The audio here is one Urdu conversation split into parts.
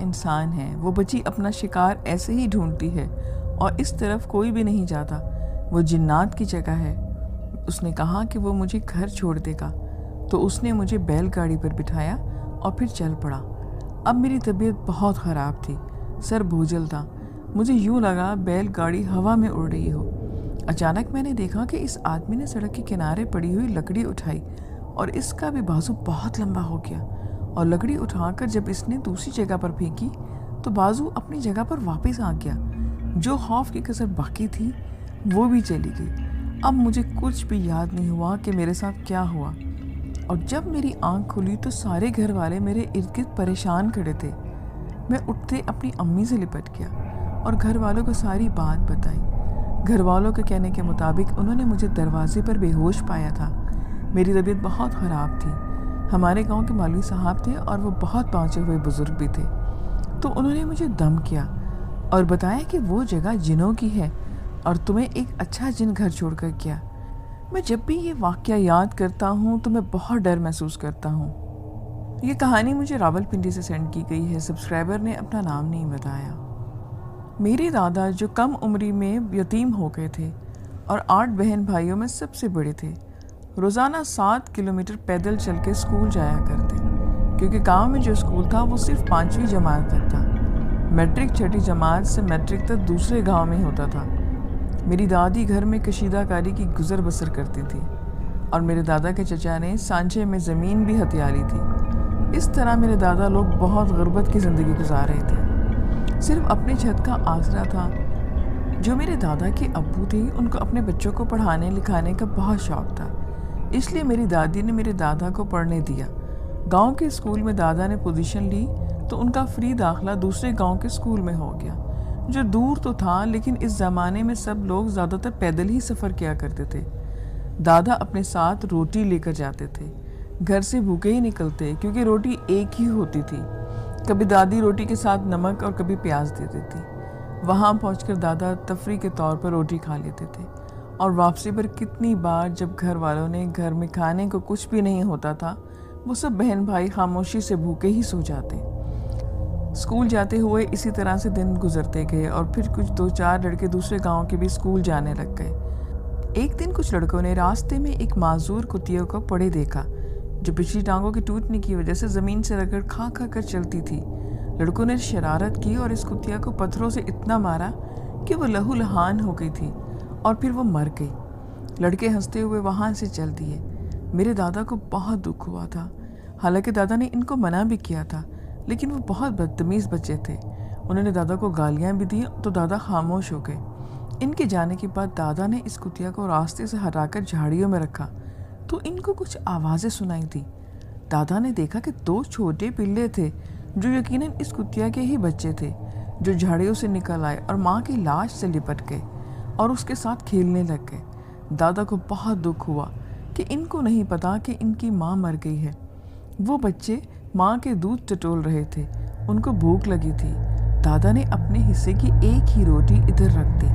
انسان ہے، وہ بچی اپنا شکار ایسے ہی ڈھونڈتی ہے اور اس طرف کوئی بھی نہیں جاتا، وہ جنات کی جگہ ہے۔ اس نے کہا کہ وہ مجھے گھر چھوڑ دے گا، تو اس نے مجھے بیل گاڑی پر بٹھایا اور پھر چل پڑا۔ اب میری طبیعت بہت خراب تھی، سر بوجھل تھا، مجھے یوں لگا بیل گاڑی ہوا میں اڑ رہی ہو۔ اچانک میں نے دیکھا کہ اس آدمی نے سڑک کے کنارے پڑی ہوئی لکڑی اٹھائی اور اس کا بھی بازو بہت لمبا ہو گیا، اور لکڑی اٹھا کر جب اس نے دوسری جگہ پر پھینکی تو بازو اپنی جگہ پر واپس آ گیا۔ جو خوف کی کسر باقی تھی وہ بھی چلی گئی۔ اب مجھے کچھ بھی یاد نہیں ہوا کہ میرے ساتھ کیا ہوا، اور جب میری آنکھ کھلی تو سارے گھر والے میرے ارد گرد پریشان کھڑے تھے۔ میں اٹھتے اپنی امی سے لپٹ گیا اور گھر والوں کو ساری بات بتائی۔ گھر والوں کے کہنے کے مطابق انہوں نے مجھے دروازے پر بے ہوش پایا تھا۔ میری طبیعت بہت خراب تھی۔ ہمارے گاؤں کے مولوی صاحب تھے اور وہ بہت پہنچے ہوئے بزرگ بھی تھے، تو انہوں نے مجھے دم کیا اور بتایا کہ وہ جگہ جنوں کی ہے اور تمہیں ایک اچھا جن گھر چھوڑ کر گیا۔ میں جب بھی یہ واقعہ یاد کرتا ہوں تو میں بہت ڈر محسوس کرتا ہوں۔ یہ کہانی مجھے راولپنڈی سے سینڈ کی گئی ہے، سبسکرائبر نے اپنا نام نہیں بتایا۔ میرے دادا جو کم عمری میں یتیم ہو گئے تھے اور 8 بہن بھائیوں میں سب سے بڑے تھے، روزانہ 7 کلومیٹر پیدل چل کے اسکول جایا کرتے، کیونکہ گاؤں میں جو اسکول تھا وہ صرف 5ویں جماعت تک تھا۔ میٹرک 6ٹھی جماعت سے میٹرک تک دوسرے گاؤں میں ہوتا تھا۔ میری دادی گھر میں کشیدہ کاری کی گزر بسر کرتی تھی اور میرے دادا کے چچا نے سانچے میں زمین بھی ہتھیا لی تھی۔ اس طرح میرے دادا لوگ بہت غربت کی زندگی گزار رہے تھے، صرف اپنی چھت کا آسرا تھا۔ جو میرے دادا کے ابو تھے ان کو اپنے بچوں کو پڑھانے لکھانے کا بہت شوق تھا، اس لیے میری دادی نے میرے دادا کو پڑھنے دیا۔ گاؤں کے اسکول میں دادا نے پوزیشن لی تو ان کا فری داخلہ دوسرے گاؤں کے اسکول میں ہو گیا، جو دور تو تھا لیکن اس زمانے میں سب لوگ زیادہ تر پیدل ہی سفر کیا کرتے تھے۔ دادا اپنے ساتھ روٹی لے کر جاتے تھے، گھر سے بھوکے ہی نکلتے کیونکہ روٹی ایک ہی ہوتی تھی۔ کبھی دادی روٹی کے ساتھ نمک اور کبھی پیاز دے دیتی۔ وہاں پہنچ کر دادا تفریح کے طور پر روٹی کھا لیتے تھے، اور واپسی پر کتنی بار جب گھر والوں نے گھر میں کھانے کو کچھ بھی نہیں ہوتا تھا، وہ سب بہن بھائی خاموشی سے بھوکے ہی سو جاتے۔ اسکول جاتے ہوئے اسی طرح سے دن گزرتے گئے اور پھر کچھ 2-4 لڑکے دوسرے گاؤں کے بھی اسکول جانے لگ گئے۔ ایک دن کچھ لڑکوں نے راستے میں ایک معذور کتیا کو پڑے دیکھا جو پچھلی ٹانگوں کے ٹوٹنے کی وجہ سے زمین سے رگڑ کھا کھا کر چلتی تھی۔ لڑکوں نے شرارت کی اور اس کتیا کو پتھروں سے اتنا مارا کہ وہ لہو لہان ہو گئی تھی اور پھر وہ مر گئی۔ لڑکے ہنستے ہوئے وہاں سے چل دیے۔ میرے دادا کو بہت دکھ ہوا تھا، حالانکہ دادا نے ان کو منع بھی کیا تھا، لیکن وہ بہت بدتمیز بچے تھے۔ انہوں نے دادا کو گالیاں بھی دی تو دادا خاموش ہو گئے۔ ان کے جانے کے بعد دادا نے اس کتیا کو راستے سے ہٹا کر جھاڑیوں میں رکھا تو ان کو کچھ آوازیں سنائی دی۔ دادا نے دیکھا کہ 2 چھوٹے پلے تھے جو یقیناً اس کتیا کے ہی بچے تھے، جو جھاڑیوں سے نکل آئے اور ماں کی لاش سے لپٹ گئے اور اس کے ساتھ کھیلنے لگ گئے۔ دادا کو بہت دکھ ہوا کہ ان کو نہیں پتا کہ ان کی ماں مر گئی ہے۔ وہ بچے ماں کے دودھ ٹٹول رہے تھے، ان کو بھوک لگی تھی۔ دادا نے اپنے حصے کی ایک ہی روٹی ادھر رکھ دی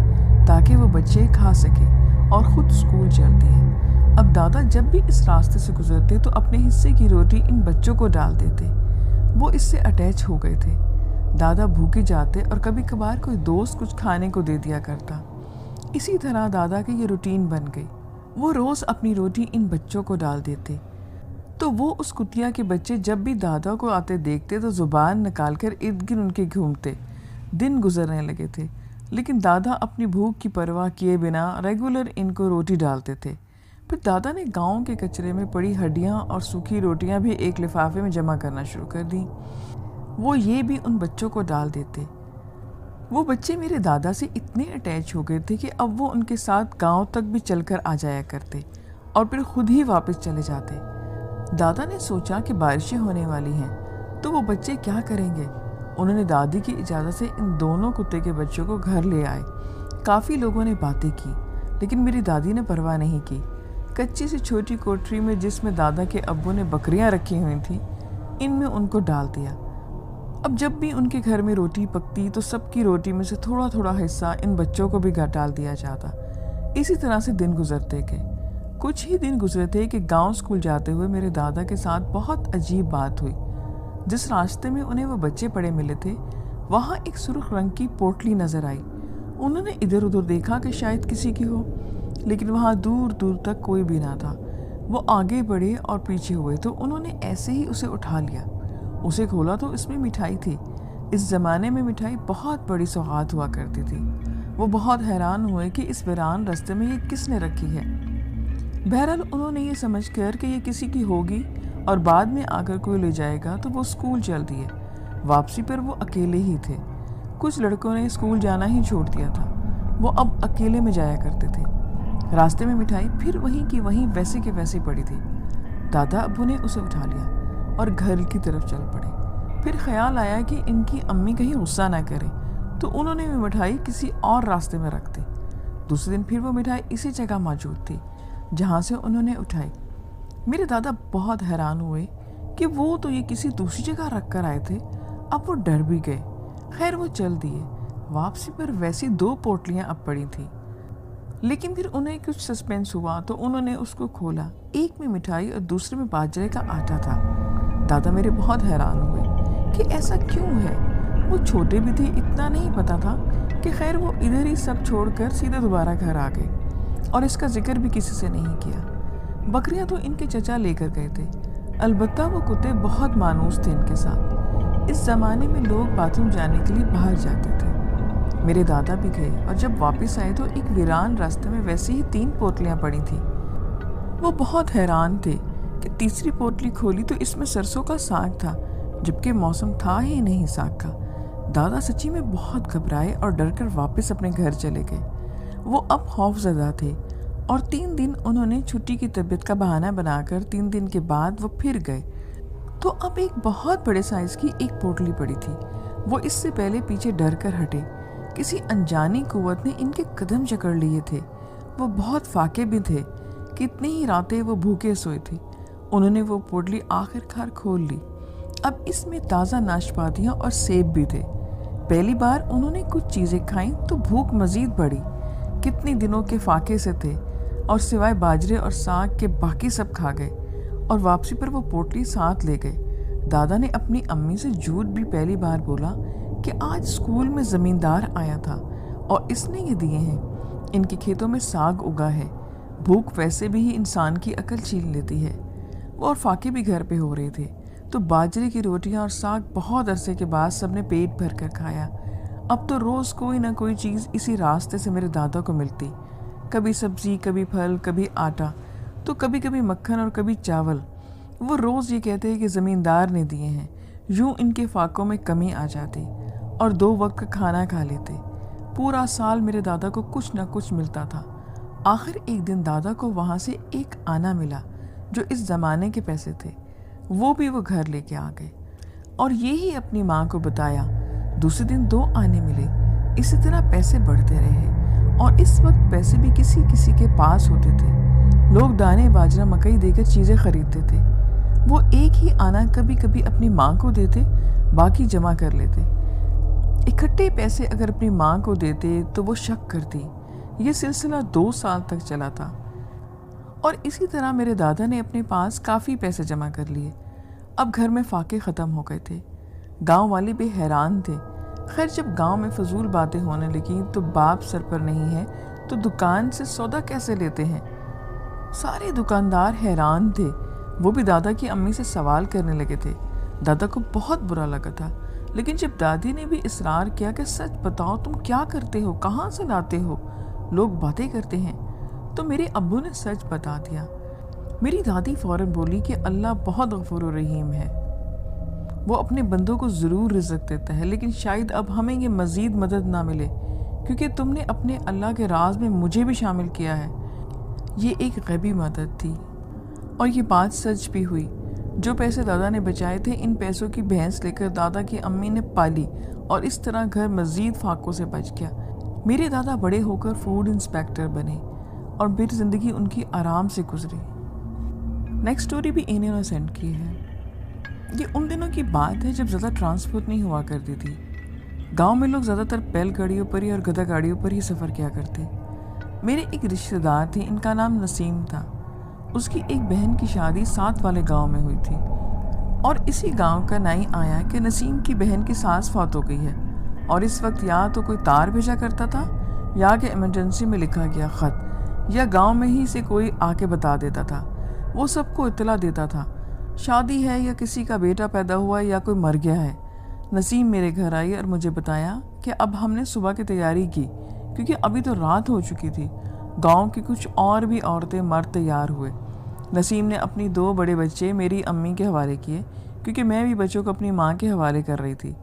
تاکہ وہ بچے کھا سکے اور خود اسکول چل دیے۔ اب دادا جب بھی اس راستے سے گزرتے تو اپنے حصے کی روٹی ان بچوں کو ڈال دیتے۔ وہ اس سے اٹیچ ہو گئے تھے۔ دادا بھوکے جاتے اور کبھی کبھار کوئی دوست کچھ کھانے کو دے دیا کرتا۔ اسی طرح دادا کی یہ روٹین بن گئی۔ وہ روز اپنی روٹی ان بچوں کو ڈال دیتے، تو وہ اس کتیا کے بچے جب بھی دادا کو آتے دیکھتے تو زبان نکال کر ارد گرد ان کے گھومتے۔ دن گزرنے لگے تھے لیکن دادا اپنی بھوک کی پرواہ کیے بنا ریگولر ان کو روٹی ڈالتے تھے۔ پھر دادا نے گاؤں کے کچرے میں پڑی ہڈیاں اور سوکھی روٹیاں بھی ایک لفافے میں جمع کرنا شروع کر دیں۔ وہ یہ بھی ان بچوں کو ڈال دیتے۔ وہ بچے میرے دادا سے اتنے اٹیچ ہو گئے تھے کہ اب وہ ان کے ساتھ گاؤں تک بھی چل کر آ جایا کرتے اور پھر خود ہی واپس چلے جاتے۔ دادا نے سوچا کہ بارشیں ہونے والی ہیں تو وہ بچے کیا کریں گے۔ انہوں نے دادی کی اجازت سے ان دونوں کتے کے بچوں کو گھر لے آئے۔ کافی لوگوں نے باتیں کی لیکن میری دادی نے پرواہ نہیں کی۔ کچی سی چھوٹی کوٹری میں جس میں دادا کے ابو نے بکریاں رکھی ہوئی تھیں، ان میں ان کو ڈال دیا۔ اب جب بھی ان کے گھر میں روٹی پکتی تو سب کی روٹی میں سے تھوڑا تھوڑا حصہ ان بچوں کو بھی ڈال دیا جاتا۔ اسی طرح سے دن گزرتے گئے۔ کچھ ہی دن گزرے تھے کہ گاؤں اسکول جاتے ہوئے میرے دادا کے ساتھ بہت عجیب بات ہوئی۔ جس راستے میں انہیں وہ بچے پڑے ملے تھے وہاں ایک سرخ رنگ کی پوٹلی نظر آئی۔ انہوں نے ادھر ادھر دیکھا کہ شاید کسی کی ہو، لیکن وہاں دور دور تک کوئی بھی نہ تھا۔ وہ آگے بڑھے اور پیچھے ہوئے تو انہوں نے ایسے ہی اسے اٹھا لیا۔ اسے کھولا تو اس میں مٹھائی تھی۔ اس زمانے میں مٹھائی بہت بڑی سوغات ہوا کرتی تھی۔ وہ بہت حیران ہوئے کہ اس ویران راستے میں یہ کس نے رکھی ہے۔ بہرحال انہوں نے یہ سمجھ کر کہ یہ کسی کی ہوگی اور بعد میں آ کر کوئی لے جائے گا تو وہ اسکول چل دیے۔ واپسی پر وہ اکیلے ہی تھے۔ کچھ لڑکوں نے اسکول جانا ہی چھوڑ دیا تھا، وہ اب اکیلے میں جایا کرتے تھے۔ راستے میں مٹھائی پھر وہیں کی وہیں ویسے کے ویسے پڑی تھی۔ دادا ابو نے اسے اٹھا لیا اور گھر کی طرف چل پڑے۔ پھر خیال آیا کہ ان کی امی کہیں غصہ نہ کرے تو انہوں نے وہ مٹھائی کسی اور راستے میں رکھ دی۔ دوسرے دن پھر وہ مٹھائی اسی جگہ موجود تھی جہاں سے انہوں نے اٹھائی۔ میرے دادا بہت حیران ہوئے کہ وہ تو یہ کسی دوسری جگہ رکھ کر آئے تھے۔ اب وہ ڈر بھی گئے۔ خیر وہ چل دیے۔ واپسی پر ویسی 2 پوٹلیاں اب پڑی تھیں، لیکن پھر انہیں کچھ سسپینس ہوا تو انہوں نے اس کو کھولا۔ ایک میں مٹھائی اور دوسرے میں باجرے کا آٹا تھا۔ دادا میرے بہت حیران ہوئے کہ ایسا کیوں ہے۔ وہ چھوٹے بھی تھے، اتنا نہیں پتا تھا کہ خیر وہ ادھر ہی سب چھوڑ کر سیدھے دوبارہ گھر آ گئے اور اس کا ذکر بھی کسی سے نہیں کیا۔ بکریاں تو ان کے چچا لے کر گئے تھے، البتہ وہ کتے بہت مانوس تھے ان کے ساتھ۔ اس زمانے میں لوگ باتھ روم جانے کے لیے باہر جاتے تھے۔ میرے دادا بھی گئے اور جب واپس آئے تو ایک ویران راستے میں ویسے ہی 3 پوٹلیاں پڑی تھیں۔ وہ بہت حیران تھے کہ تیسری پوٹلی کھولی تو اس میں سرسوں کا ساگ تھا، جبکہ موسم تھا ہی نہیں ساگ کا۔ دادا سچی میں بہت گھبرائے اور ڈر کر واپس اپنے گھر چلے گئے۔ وہ اب خوف زدہ تھے اور 3 دن انہوں نے چھٹی کی طبیعت کا بہانہ بنا کر 3 دن کے بعد وہ پھر گئے تو اب ایک بہت بڑے سائز کی ایک پوٹلی پڑی تھی۔ وہ اس سے پہلے پیچھے ڈر کر ہٹے۔ کسی انجانی قوت نے ان کے قدم جکڑ لیے تھے۔ وہ بہت فاقے بھی تھے، کتنی ہی راتیں وہ بھوکے سوئے تھے۔ انہوں نے وہ پوٹلی آخر کار کھول لی۔ اب اس میں تازہ ناشپاتیاں اور سیب بھی تھے۔ پہلی بار انہوں نے کچھ چیزیں کھائیں تو بھوک مزید بڑھی۔ کتنی دنوں کے فاقے سے تھے اور سوائے باجرے اور ساگ کے باقی سب کھا گئے اور واپسی پر وہ پوٹلی ساتھ لے گئے۔ دادا نے اپنی امی سے جھوٹ بھی پہلی بار بولا کہ آج اسکول میں زمیندار آیا تھا اور اس نے یہ دیے ہیں۔ ان کے کھیتوں میں ساگ اگا ہے۔ بھوک ویسے بھی ہی انسان کی عقل چھین لیتی ہے۔ وہ اور فاقے بھی گھر پہ ہو رہے تھے تو باجرے کی روٹیاں اور ساگ بہت عرصے کے بعد سب نے پیٹ بھر کر کھایا۔ اب تو روز کوئی نہ کوئی چیز اسی راستے سے میرے دادا کو ملتی، کبھی سبزی، کبھی پھل، کبھی آٹا، تو کبھی کبھی مکھن اور کبھی چاول۔ وہ روز یہ کہتے کہ زمیندار نے دیے ہیں۔ یوں ان کے فاقوں میں کمی آ جاتی اور 2 وقت کا کھانا کھا لیتے۔ پورا سال میرے دادا کو کچھ نہ کچھ ملتا تھا۔ آخر ایک دن دادا کو وہاں سے ایک آنا ملا جو اس زمانے کے پیسے تھے۔ وہ بھی وہ گھر لے کے آ گئے اور یہی اپنی ماں کو بتایا۔ دوسرے دن 2 آنے ملے۔ اسی طرح پیسے بڑھتے رہے اور اس وقت پیسے بھی کسی کسی کے پاس ہوتے تھے۔ لوگ دانے، باجرہ، مکئی دے کر چیزیں خریدتے تھے۔ وہ ایک ہی آنا کبھی کبھی اپنی ماں کو دیتے، باقی جمع کر لیتے۔ اکٹھے پیسے اگر اپنی ماں کو دیتے تو وہ شک کرتی۔ یہ سلسلہ 2 سال تک چلا تھا اور اسی طرح میرے دادا نے اپنے پاس کافی پیسے جمع کر لیے۔ اب گھر میں فاقے ختم ہو گئے تھے۔ گاؤں والے بھی حیران تھے۔ خیر جب گاؤں میں فضول باتیں ہونے لگیں تو باپ سر پر نہیں ہے تو دکان سے سودا کیسے لیتے ہیں؟ سارے دکاندار حیران تھے۔ وہ بھی دادا کی امی سے سوال کرنے لگے تھے۔ دادا کو بہت برا لگا تھا، لیکن جب دادی نے بھی اصرار کیا کہ سچ بتاؤ تم کیا کرتے ہو، کہاں سے لاتے ہو، لوگ باتیں کرتے ہیں، تو میرے ابو نے سچ بتا دیا۔ میری دادی فوراً بولی کہ اللہ بہت غفور و رحیم ہے، وہ اپنے بندوں کو ضرور رزق دیتا ہے، لیکن شاید اب ہمیں یہ مزید مدد نہ ملے کیونکہ تم نے اپنے اللہ کے راز میں مجھے بھی شامل کیا ہے۔ یہ ایک غیبی مدد تھی اور یہ بات سچ بھی ہوئی۔ جو پیسے دادا نے بچائے تھے ان پیسوں کی بھینس لے کر دادا کی امی نے پالی اور اس طرح گھر مزید فاقوں سے بچ گیا۔ میرے دادا بڑے ہو کر فوڈ انسپیکٹر بنے اور پھر زندگی ان کی آرام سے گزری۔ نیکسٹ سٹوری بھی انہوں نے سینڈ کی ہے۔ یہ ان دنوں کی بات ہے جب زیادہ ٹرانسپورٹ نہیں ہوا کرتی تھی۔ گاؤں میں لوگ زیادہ تر بیل گاڑیوں پر ہی اور گدھا گاڑیوں پر ہی سفر کیا کرتے۔ میرے ایک رشتہ دار تھے، ان کا نام نسیم تھا۔ اس کی ایک بہن کی شادی 7 والے گاؤں میں ہوئی تھی اور اسی گاؤں کا نئی آیا کہ نسیم کی بہن کی ساس فوت ہو گئی ہے، اور اس وقت یا تو کوئی تار بھیجا کرتا تھا یا کہ ایمرجنسی میں لکھا گیا خط یا گاؤں میں ہی سے کوئی آ کے بتا دیتا تھا، وہ سب کو اطلاع دیتا تھا شادی ہے یا کسی کا بیٹا پیدا ہوا یا کوئی مر گیا ہے۔ نسیم میرے گھر آئی اور مجھے بتایا کہ اب ہم نے صبح کی تیاری کی کیونکہ ابھی تو رات ہو چکی تھی۔ گاؤں کی کچھ اور بھی عورتیں مرد تیار ہوئے۔ نسیم نے اپنی 2 بڑے بچے میری امی کے حوالے کیے کیونکہ میں بھی بچوں کو اپنی ماں کے حوالے کر رہی تھی،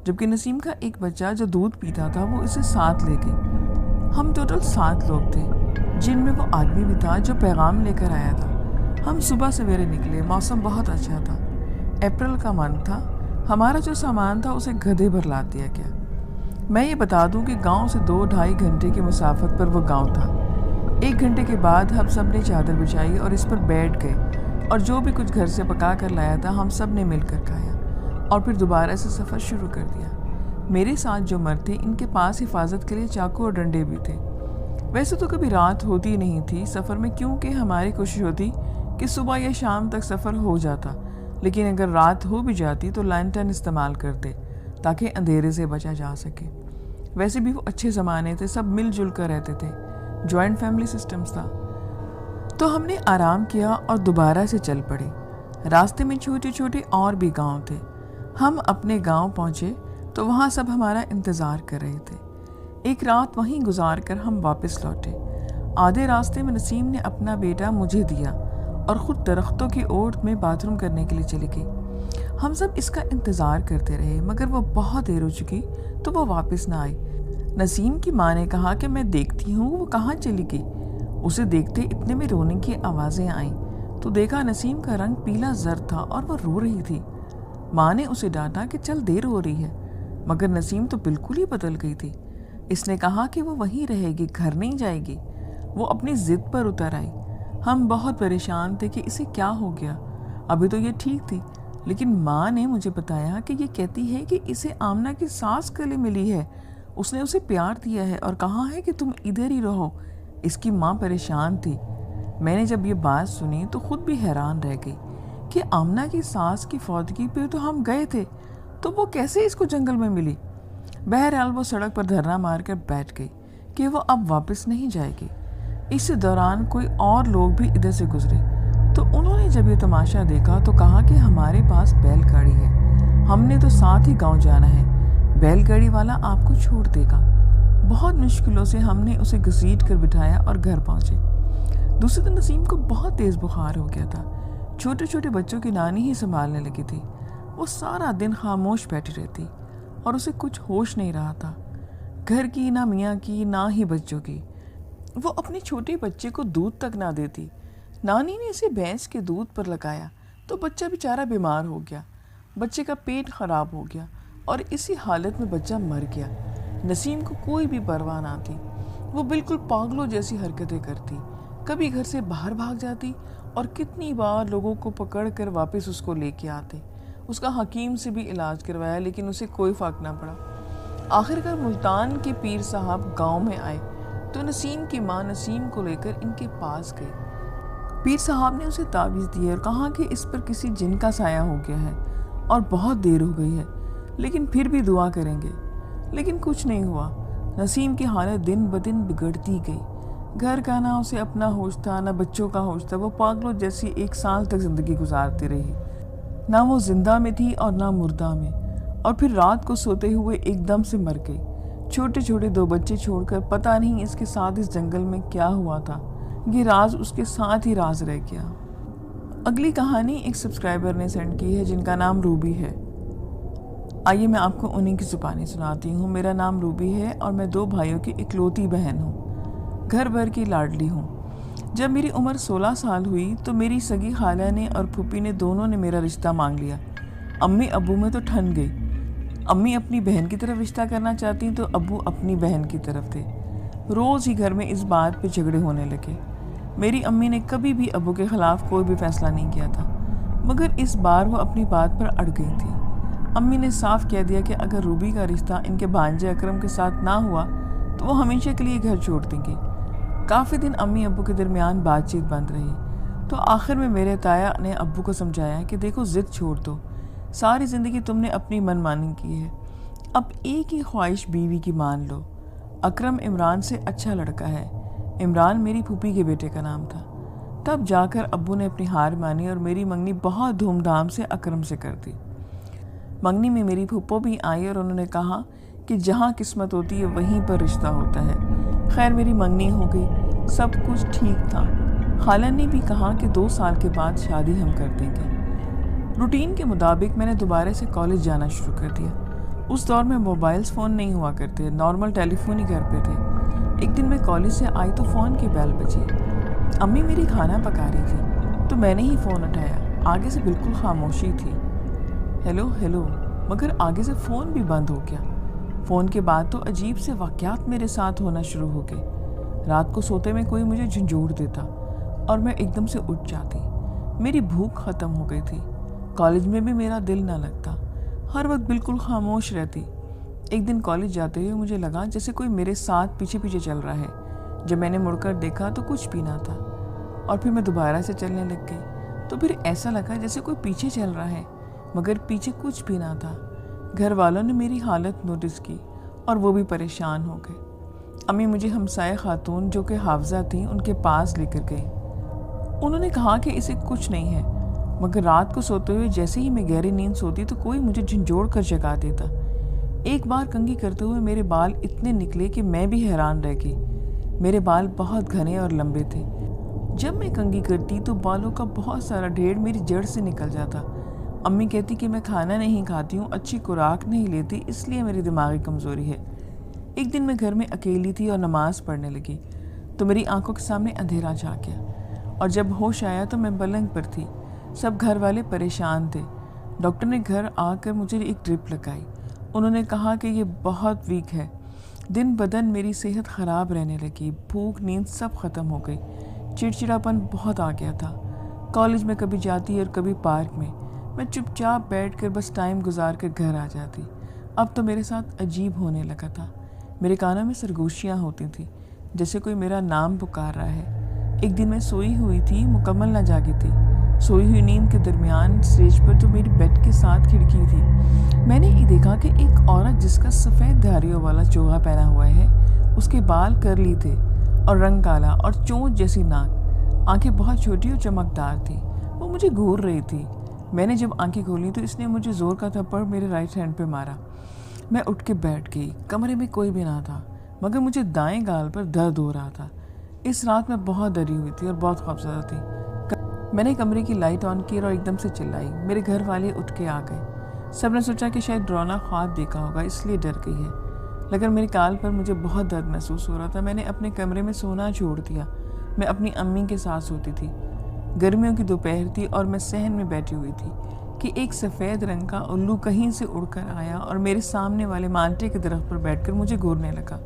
جبکہ نسیم کا ایک بچہ جو دودھ پیتا تھا وہ اسے ساتھ لے گئی۔ ہم ٹوٹل 7 لوگ تھے، جن میں وہ آدمی بھی تھا جو پیغام لے کر آیا تھا۔ ہم صبح سویرے نکلے، موسم بہت اچھا تھا، اپریل کا منتھ تھا۔ ہمارا جو سامان تھا اسے گدھے پر لاد دیا گیا۔ میں یہ بتا دوں کہ گاؤں سے 2-2.5 گھنٹے کی مسافت پر وہ گاؤں تھا۔ 1 گھنٹے کے بعد ہم سب نے چادر بچھائی اور اس پر بیٹھ گئے، اور جو بھی کچھ گھر سے پکا کر لایا تھا ہم سب نے مل کر کھایا، اور پھر دوبارہ سے سفر شروع کر دیا۔ میرے ساتھ جو مرد تھے ان کے پاس حفاظت کے لیے چاقو اور ڈنڈے بھی تھے۔ ویسے تو کبھی رات ہوتی نہیں تھی سفر میں، کیونکہ ہماری کوشش ہوتی کہ صبح یا شام تک سفر ہو جاتا، لیکن اگر رات ہو بھی جاتی تو لینٹرن استعمال کرتے تاکہ اندھیرے سے بچا جا سکے۔ ویسے بھی وہ اچھے زمانے تھے، سب مل جل کر رہتے تھے، جوائنٹ فیملی سسٹمز تھا۔ تو ہم نے آرام کیا اور دوبارہ سے چل پڑے۔ راستے میں چھوٹے چھوٹے اور بھی گاؤں تھے۔ ہم اپنے گاؤں پہنچے تو وہاں سب ہمارا انتظار کر رہے تھے۔ ایک رات وہیں گزار کر ہم واپس لوٹے۔ آدھے راستے میں نسیم نے اپنا بیٹا مجھے دیا اور خود درختوں کی اوٹ میں باتھ روم کرنے کے لیے چلی گئی۔ ہم سب اس کا انتظار کرتے رہے، مگر وہ بہت دیر ہو چکی تو وہ واپس نہ آئی۔ نسیم کی ماں نے کہا کہ میں دیکھتی ہوں وہ کہاں چلی گئی۔ اسے دیکھتے اتنے میں رونے کی آوازیں آئیں تو دیکھا نسیم کا رنگ پیلا زرد تھا اور وہ رو رہی تھی۔ ماں نے اسے ڈانٹا کہ چل دیر ہو رہی ہے، مگر نسیم تو بالکل ہی بدل گئی تھی۔ اس نے کہا کہ وہ وہیں رہے گی، گھر نہیں جائے گی۔ وہ اپنی ضد پر اتر آئی۔ ہم بہت پریشان تھے کہ اسے کیا ہو گیا، ابھی تو یہ ٹھیک تھی، لیکن ماں نے مجھے بتایا کہ یہ کہتی ہے کہ اسے آمنہ کی ساس گلے ملی ہے، اس نے اسے پیار دیا ہے اور کہا ہے کہ تم ادھر ہی رہو۔ اس کی ماں پریشان تھی۔ میں نے جب یہ بات سنی تو خود بھی حیران رہ گئی کہ آمنہ کی ساس کی فوتگی پہ تو ہم گئے تھے، تو وہ کیسے اس کو جنگل میں ملی؟ بہرحال وہ سڑک پر دھرنا مار کر بیٹھ گئی کہ وہ اب واپس نہیں جائے گی۔ اس دوران کوئی اور لوگ بھی ادھر سے گزرے تو انہوں نے جب یہ تماشا دیکھا تو کہا کہ ہمارے پاس بیل گاڑی ہے، ہم نے تو ساتھ ہی گاؤں جانا ہے، بیل گاڑی والا آپ کو چھوڑ دے گا۔ بہت مشکلوں سے ہم نے اسے گھسیٹ کر بٹھایا اور گھر پہنچے۔ دوسرے دن نسیم کو بہت تیز بخار ہو گیا تھا۔ چھوٹے چھوٹے بچوں کی نانی ہی سنبھالنے لگی تھی۔ وہ سارا دن خاموش بیٹھی رہتی اور اسے کچھ ہوش نہیں رہا تھا، گھر کی نہ میاں کی نہ ہی بچوں کی۔ وہ اپنے چھوٹے بچے کو دودھ تک نہ دیتی۔ نانی نے اسے بھینس کے دودھ پر لگایا تو بچہ بیچارہ بیمار ہو گیا، بچے کا پیٹ خراب ہو گیا اور اسی حالت میں بچہ مر گیا۔ نسیم کو کوئی بھی پرواہ نہ تھی، وہ بالکل پاگلوں جیسی حرکتیں کرتی، کبھی گھر سے باہر بھاگ جاتی اور کتنی بار لوگوں کو پکڑ کر واپس اس کو لے کے آتے۔ اس کا حکیم سے بھی علاج کروایا لیکن اسے کوئی فرق نہ پڑا۔ آخرکار ملتان کے پیر صاحب گاؤں میں آئے تو نسیم کی ماں نسیم کو لے کر ان کے پاس گئی۔ پیر صاحب نے اسے تعویذ دی اور کہا کہ اس پر کسی جن کا سایہ ہو گیا ہے اور بہت دیر ہو گئی ہے، لیکن پھر بھی دعا کریں گے۔ لیکن کچھ نہیں ہوا۔ نسیم کی حالت دن بدن بگڑتی گئی۔ گھر کا نہ اسے اپنا ہوش تھا نہ بچوں کا ہوش تھا۔ وہ پاگلوں جیسی 1 سال تک زندگی گزارتی رہی، نہ وہ زندہ میں تھی اور نہ مردہ میں، اور پھر رات کو سوتے ہوئے ایک دم سے مر گئی۔ چھوٹے چھوٹے 2 بچے چھوڑ کر پتہ نہیں اس کے ساتھ اس جنگل میں کیا ہوا تھا۔ یہ راز اس کے ساتھ ہی راز رہ گیا۔ اگلی کہانی ایک سبسکرائبر نے سینڈ کی ہے جن کا نام روبی ہے۔ آئیے میں آپ کو انہیں کی زبانی سناتی ہوں۔ میرا نام روبی ہے اور میں 2 بھائیوں کی اکلوتی بہن ہوں، گھر بھر کی لاڈلی ہوں۔ جب میری عمر 16 سال ہوئی تو میری سگی خالہ نے اور پھوپھی نے دونوں نے میرا رشتہ مانگ لیا۔ امی ابو میں تو ٹھن گئی۔ امی اپنی بہن کی طرف رشتہ کرنا چاہتی تو ابو اپنی بہن کی طرف تھے۔ روز ہی گھر میں اس بات پہ جھگڑے ہونے لگے۔ میری امی نے کبھی بھی ابو کے خلاف کوئی بھی فیصلہ نہیں کیا تھا، مگر اس بار وہ اپنی بات پر اڑ گئی تھی۔ امی نے صاف کہہ دیا کہ اگر روبی کا رشتہ ان کے بھانجے اکرم کے ساتھ نہ ہوا تو وہ ہمیشہ کے لیے گھر چھوڑ دیں گی۔ کافی دن امی ابو کے درمیان بات چیت بند رہی تو آخر میں میرے تایا نے ابو کو سمجھایا کہ دیکھو ضد چھوڑ دو، ساری زندگی تم نے اپنی من مانی کی ہے، اب ایک ہی خواہش بیوی کی مان لو۔ اکرم عمران سے اچھا لڑکا ہے۔ عمران میری پھوپھی کے بیٹے کا نام تھا۔ تب جا کر ابو نے اپنی ہار مانی اور میری منگنی بہت دھوم دھام سے اکرم سے کر دی۔ منگنی میں میری پھوپھو بھی آئی اور انہوں نے کہا کہ جہاں قسمت ہوتی ہے وہیں پر رشتہ ہوتا ہے۔ خیر میری منگنی ہو گئی، سب کچھ ٹھیک تھا۔ خالہ نے بھی کہا کہ 2 سال کے بعد شادی ہم کر دیں گے۔ روٹین کے مطابق میں نے دوبارہ سے کالج جانا شروع کر دیا۔ اس دور میں موبائلز فون نہیں ہوا کرتے، نارمل ٹیلی فون ہی گھر پہ تھے۔ ایک دن میں کالج سے آئی تو فون کی بیل بجی۔ امی میری کھانا پکا رہی تھی تو میں نے ہی فون اٹھایا۔ آگے سے بالکل خاموشی تھی۔ ہیلو ہیلو، مگر آگے سے فون بھی بند ہو گیا۔ فون کے بعد تو عجیب سے واقعات میرے ساتھ ہونا شروع ہو گئے۔ رات کو سوتے میں کوئی مجھے جھنجھوڑ دیتا اور میں ایک دم سے اٹھ جاتی۔ میری بھوک ختم ہو گئی تھی۔ کالج میں بھی میرا دل نہ لگتا، ہر وقت بالکل خاموش رہتی۔ ایک دن کالج جاتے ہوئے مجھے لگا جیسے کوئی میرے ساتھ پیچھے پیچھے چل رہا ہے۔ جب میں نے مڑ کر دیکھا تو کچھ بھی نہ تھا، اور پھر میں دوبارہ سے چلنے لگ گئی تو پھر ایسا لگا جیسے کوئی پیچھے چل رہا ہے، مگر پیچھے کچھ بھی نہ تھا۔ گھر والوں نے میری حالت نوٹس کی اور وہ بھی پریشان ہو گئے۔ امی مجھے ہمسائے خاتون جو کہ حافظہ تھیں ان کے پاس لے کر گئی۔ انہوں نے کہا کہ اسے کچھ نہیں ہے، مگر رات کو سوتے ہوئے جیسے ہی میں گہری نیند سوتی تو کوئی مجھے جھنجھوڑ کر جگا دیتا۔ ایک بار کنگھی کرتے ہوئے میرے بال اتنے نکلے کہ میں بھی حیران رہ گئی۔ میرے بال بہت گھنے اور لمبے تھے۔ جب میں کنگھی کرتی تو بالوں کا بہت سارا ڈھیر میری جڑ سے نکل جاتا۔ امی کہتی کہ میں کھانا نہیں کھاتی ہوں، اچھی خوراک نہیں لیتی، اس لیے میری دماغی کمزوری ہے۔ ایک دن میں گھر میں اکیلی تھی اور نماز پڑھنے لگی تو میری آنکھوں کے سامنے اندھیرا چھا گیا، اور جب ہوش آیا تو میں پلنگ پر تھی۔ سب گھر والے پریشان تھے۔ ڈاکٹر نے گھر آ کر مجھے ایک ڈرپ لگائی۔ انہوں نے کہا کہ یہ بہت ویک ہے۔ دن بدن میری صحت خراب رہنے لگی، بھوک نیند سب ختم ہو گئی، چڑچڑاپن بہت آ گیا تھا۔ کالج میں کبھی جاتی اور کبھی پارک میں چپ چاپ بیٹھ کر بس ٹائم گزار کر گھر آ جاتی۔ اب تو میرے ساتھ عجیب ہونے لگا تھا۔ میرے کانوں میں سرگوشیاں ہوتی تھیں جیسے کوئی میرا نام پکار رہا ہے۔ ایک دن میں سوئی ہوئی تھی، مکمل نہ جاگی تھی۔ سوئی ہوئی نیند کے درمیان اسٹیج پر جو میری بیڈ کے ساتھ کھڑکی تھی، میں نے یہ دیکھا کہ ایک عورت جس کا سفید دھاریوں والا چوغا پہنا ہوا ہے، اس کے بال کرلی تھے اور رنگ کالا اور چونچ جیسی ناک، آنکھیں بہت چھوٹی اور چمکدار تھی۔ وہ مجھے گھور رہی تھی۔ میں نے جب آنکھیں کھولی تو اس نے مجھے زور کا تھپڑ میرے رائٹ ہینڈ پہ مارا۔ میں اٹھ کے بیٹھ گئی۔ کمرے میں کوئی بھی نہ تھا، مگر مجھے دائیں گال پر درد ہو رہا تھا۔ اس رات میں بہت ڈری ہوئی تھی اور بہت خوفزدہ تھی۔ میں نے کمرے کی لائٹ آن کی اور ایک دم سے چلائی۔ میرے گھر والے اٹھ کے آ گئے۔ سب نے سوچا کہ شاید ڈرانا خواب دیکھا ہوگا، اس لیے ڈر گئی ہے، لیکن میری کال پر مجھے بہت درد محسوس ہو رہا تھا۔ میں نے اپنے کمرے میں سونا چھوڑ دیا۔ میں اپنی امی کے ساتھ سوتی تھی۔ گرمیوں کی دوپہر تھی اور میں صحن میں بیٹھی ہوئی تھی کہ ایک سفید رنگ کا الو کہیں سے اڑ کر آیا اور میرے سامنے والے مالٹے کے درخت پر بیٹھ کر مجھے گھورنے لگا۔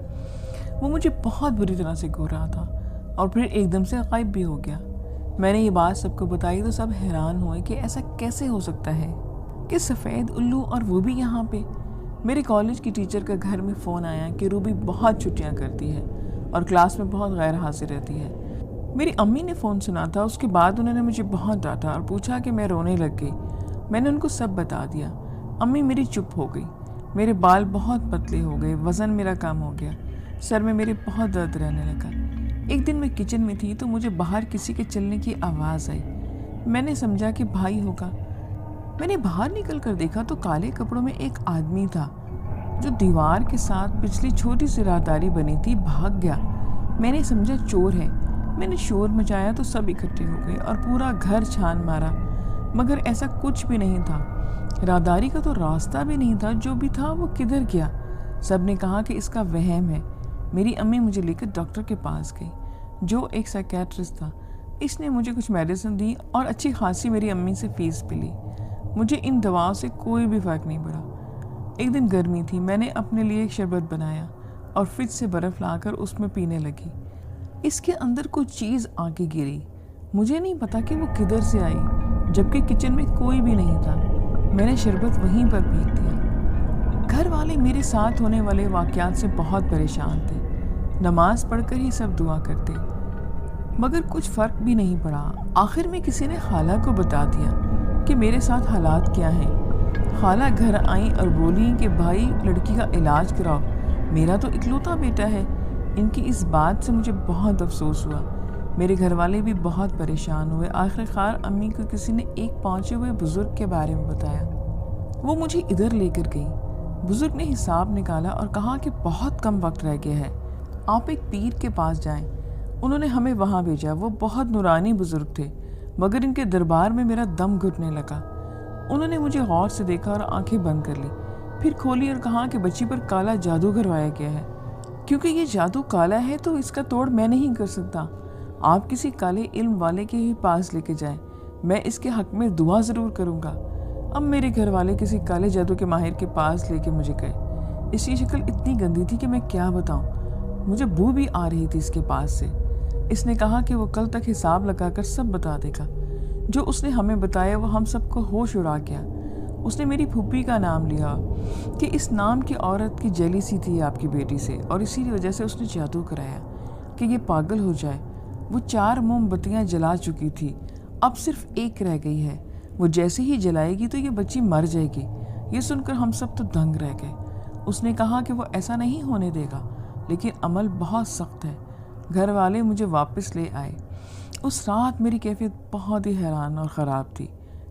وہ مجھے بہت بری طرح سے گھور رہا تھا اور پھر ایک دم سے غائب بھی ہو گیا۔ میں نے یہ بات سب کو بتائی تو سب حیران ہوئے کہ ایسا کیسے ہو سکتا ہے کہ سفید الو اور وہ بھی یہاں پہ۔ میرے کالج کی ٹیچر کا گھر میں فون آیا کہ روبی بہت چھٹیاں کرتی ہے اور کلاس میں بہت غیر حاضر رہتی ہے۔ میری امی نے فون سنا تھا، اس کے بعد انہوں نے مجھے بہت ڈانٹا اور پوچھا کہ میں رونے لگ گئی۔ میں نے ان کو سب بتا دیا۔ امی میری چپ ہو گئی۔ میرے بال بہت پتلے ہو گئے، وزن میرا کم ہو گیا، سر میں میرے بہت درد رہنے لگا۔ ایک دن میں کچن میں تھی تو مجھے باہر کسی کے چلنے کی آواز آئی۔ میں نے سمجھا کہ بھائی ہوگا۔ میں نے باہر نکل کر دیکھا تو کالے کپڑوں میں ایک آدمی تھا جو دیوار کے ساتھ پچھلی چھوٹی سی راہداری بنی تھی بھاگ گیا۔ میں نے سمجھا چور ہے۔ میں نے شور مچایا تو سب اکٹھے ہو گئے اور پورا گھر چھان مارا، مگر ایسا کچھ بھی نہیں تھا۔ راہداری کا تو راستہ بھی نہیں تھا، جو بھی تھا وہ کدھر گیا؟ سب نے کہا کہ اس کا وہم ہے۔ میری امی مجھے لے کر ڈاکٹر کے پاس گئی جو ایک سائیکیٹرسٹ تھا۔ اس نے مجھے کچھ میڈیسن دی اور اچھی خاصی میری امی سے فیس بھی لی۔ مجھے ان دواؤں سے کوئی بھی فرق نہیں پڑا۔ ایک دن گرمی تھی، میں نے اپنے لیے ایک شربت بنایا اور فریج سے برف لا کر اس میں پینے لگی۔ اس کے اندر کوئی چیز آگے گری، مجھے نہیں پتا کہ وہ کدھر سے آئی، جبکہ کچن میں کوئی بھی نہیں تھا۔ میں نے شربت وہیں پر پھینک دیا۔ گھر والے میرے ساتھ ہونے والے واقعات سے بہت پریشان تھے۔ نماز پڑھ کر ہی سب دعا کرتے۔ مگر کچھ فرق بھی نہیں پڑا۔ آخر میں کسی نے خالہ کو بتا دیا کہ میرے ساتھ حالات کیا ہیں۔ خالہ گھر آئیں اور بولیں کہ بھائی لڑکی کا علاج کراؤ، میرا تو اکلوتا بیٹا ہے۔ ان کی اس بات سے مجھے بہت افسوس ہوا۔ میرے گھر والے بھی بہت پریشان ہوئے۔ آخر کار امی کو کسی نے ایک پہنچے ہوئے بزرگ کے بارے میں بتایا۔ وہ مجھے ادھر لے کر گئی۔ بزرگ نے حساب نکالا اور کہا کہ بہت کم وقت رہ گیا ہے، آپ ایک پیر کے پاس جائیں۔ انہوں نے ہمیں وہاں بھیجا۔ وہ بہت نورانی بزرگ تھے، مگر ان کے دربار میں میرا دم گھٹنے لگا۔ انہوں نے مجھے غور سے دیکھا اور آنکھیں بند کر لی، پھر کھولی اور کہا کہ بچی پر کالا جادو کروایا گیا ہے۔ کیونکہ یہ جادو کالا ہے تو اس کا توڑ میں نہیں کر سکتا۔ آپ کسی کالے علم والے کے ہی پاس لے کے جائیں، میں اس کے حق میں دعا ضرور کروں گا۔ اب میرے گھر والے کسی کالے جادو کے ماہر کے پاس لے کے مجھے گئے۔ اس کی شکل اتنی گندی تھی کہ میں کیا بتاؤں، مجھے بو بھی آ رہی تھی اس کے پاس سے۔ اس نے کہا کہ وہ کل تک حساب لگا کر سب بتا دے گا۔ جو اس نے ہمیں بتایا وہ ہم سب کو ہوش اڑا گیا۔ اس نے میری پھوپھی کا نام لیا کہ اس نام کی عورت کی جیلیسی تھی آپ کی بیٹی سے، اور اسی وجہ سے اس نے جادو کرایا کہ یہ پاگل ہو جائے۔ وہ 4 موم بتیاں جلا چکی تھی، اب صرف ایک رہ گئی ہے۔ وہ جیسے ہی جلائے گی تو یہ بچی مر جائے گی۔ یہ سن کر ہم سب تو دنگ رہ گئے۔ اس نے کہا کہ وہ ایسا نہیں ہونے دے گا، لیکن عمل بہت سخت ہے۔ گھر والے مجھے واپس لے آئے۔ اس رات میری کیفیت بہت ہی حیران اور خراب تھی۔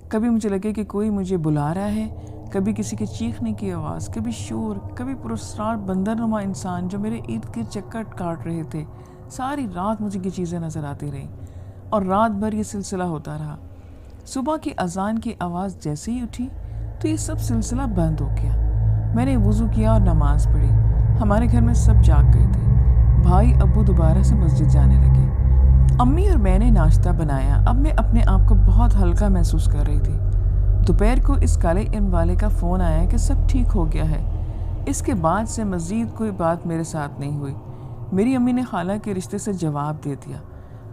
کبھی مجھے لگے کہ کوئی مجھے بلا رہا ہے، کبھی کسی کے چیخنے کی آواز، کبھی شور، کبھی پراسرار بندر نما انسان جو میرے ارد گرد چکر کاٹ رہے تھے۔ ساری رات مجھے یہ چیزیں نظر آتی رہیں اور رات بھر یہ سلسلہ ہوتا رہا۔ صبح کی اذان کی آواز جیسے ہی اٹھی تو یہ سب سلسلہ بند ہو گیا۔ میں نے وضو کیا اور نماز پڑھی۔ ہمارے گھر میں سب جاگ گئے تھے۔ بھائی ابو دوبارہ سے مسجد جانے لگے۔ امی اور میں نے ناشتہ بنایا۔ اب میں اپنے آپ کو بہت ہلکا محسوس کر رہی تھی۔ دوپہر کو اس کالے علم والے کا فون آیا کہ سب ٹھیک ہو گیا ہے۔ اس کے بعد سے مزید کوئی بات میرے ساتھ نہیں ہوئی۔ میری امی نے خالہ کے رشتے سے جواب دے دیا۔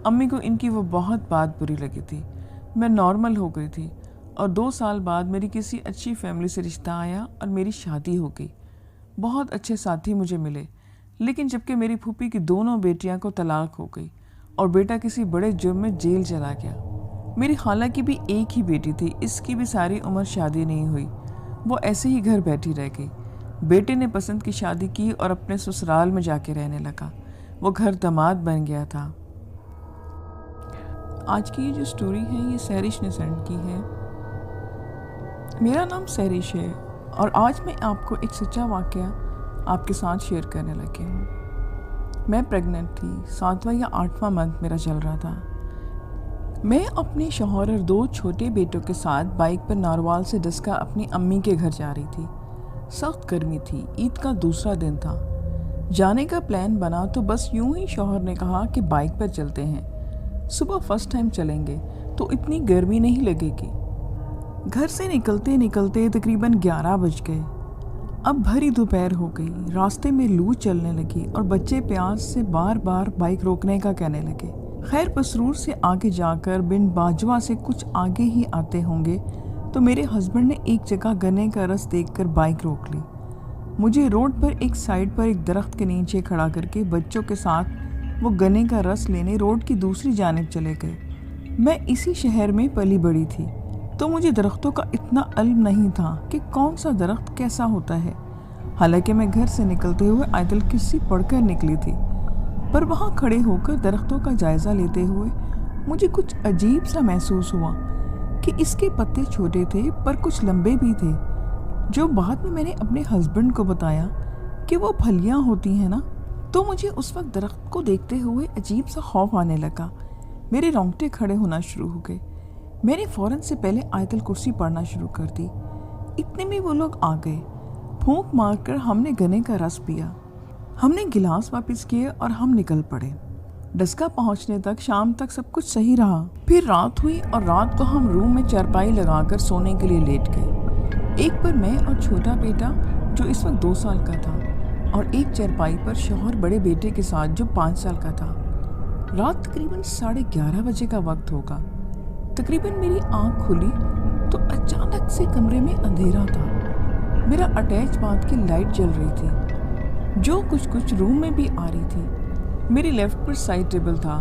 امی کو ان کی وہ بہت بات بری لگی تھی۔ میں نارمل ہو گئی تھی اور 2 سال بعد میری کسی اچھی فیملی سے رشتہ آیا اور میری شادی ہو گئی۔ بہت اچھے ساتھی مجھے ملے، لیکن جبکہ میری پھوپھی کی دونوں بیٹیاں کو طلاق ہو گئی اور بیٹا کسی بڑے جرم میں جیل چلا گیا۔ میری خالہ کی بھی ایک ہی بیٹی تھی، اس کی بھی ساری عمر شادی نہیں ہوئی، وہ ایسے ہی گھر بیٹھی رہ گئی۔ بیٹے نے پسند کی شادی کی اور اپنے سسرال میں جا کے رہنے لگا۔ وہ گھر داماد بن گیا تھا۔ آج کی یہ جو سٹوری ہے یہ سہرش نے سینڈ کی ہے۔ میرا نام سہرش ہے اور آج میں آپ کو ایک سچا واقعہ آپ کے ساتھ شیئر کرنے لگی ہوں۔ میں پریگننٹ تھی، 7واں یا 8واں منتھ میرا چل رہا تھا۔ میں اپنے شوہر اور 2 چھوٹے بیٹوں کے ساتھ بائک پر ناروال سے ڈسکا اپنی امی کے گھر جا رہی تھی۔ سخت گرمی تھی، عید کا دوسرا دن تھا۔ جانے کا پلان بنا تو بس یوں ہی شوہر نے کہا کہ بائک پر چلتے ہیں، صبح فرسٹ ٹائم چلیں گے تو اتنی گرمی نہیں لگے گی۔ گھر سے نکلتے نکلتے تقریباً 11 بج گئے۔ اب بھری دوپہر ہو گئی، راستے میں لو چلنے لگی اور بچے پیاس سے بار بار بائک روکنے کا کہنے لگے۔ خیر پسرور سے آگے جا کر بن باجوہ سے کچھ آگے ہی آتے ہوں گے تو میرے ہسبینڈ نے ایک جگہ گنے کا رس دیکھ کر بائک روک لی۔ مجھے روڈ پر ایک سائڈ پر ایک درخت کے نیچے کھڑا کر کے بچوں کے ساتھ وہ گنے کا رس لینے روڈ کی دوسری جانب چلے گئے۔ میں اسی شہر میں پلی بڑی تھی تو مجھے درختوں کا اتنا علم نہیں تھا کہ کون سا درخت کیسا ہوتا ہے۔ حالانکہ میں گھر سے نکلتے ہوئے آیت الکرسی پڑھ کر نکلی تھی، پر وہاں کھڑے ہو کر درختوں کا جائزہ لیتے ہوئے مجھے کچھ عجیب سا محسوس ہوا کہ اس کے پتے چھوٹے تھے پر کچھ لمبے بھی تھے، جو بعد میں نے اپنے ہسبینڈ کو بتایا کہ وہ پھلیاں ہوتی ہیں نا۔ تو مجھے اس وقت درخت کو دیکھتے ہوئے عجیب سا خوف آنے لگا، میرے رونگٹے کھڑے ہونا شروع ہو گئے۔ میں نے فوراً سے پہلے آیت الکرسی پڑھنا شروع کر دی۔ اتنے میں وہ لوگ آ گئے۔ پھونک مار کر ہم نے گنے کا رس پیا، ہم نے گلاس واپس کیے اور ہم نکل پڑے۔ ڈسکا پہنچنے تک شام تک سب کچھ صحیح رہا۔ پھر رات ہوئی اور رات کو ہم روم میں چارپائی لگا کر سونے کے لیے لیٹ گئے۔ ایک پر میں اور چھوٹا بیٹا جو اس وقت 2 سال کا تھا، اور ایک چارپائی پر شوہر بڑے بیٹے کے ساتھ جو 5 سال کا تھا۔ رات تقریباً 11:30 بجے کا وقت ہوگا۔ تقریباً میری آنکھ کھلی تو اچانک سے کمرے میں اندھیرا تھا۔ میرا اٹیچ باتھ کی لائٹ جل رہی تھی جو کچھ روم میں بھی آ رہی تھی۔ میری لیفٹ پر سائڈ ٹیبل تھا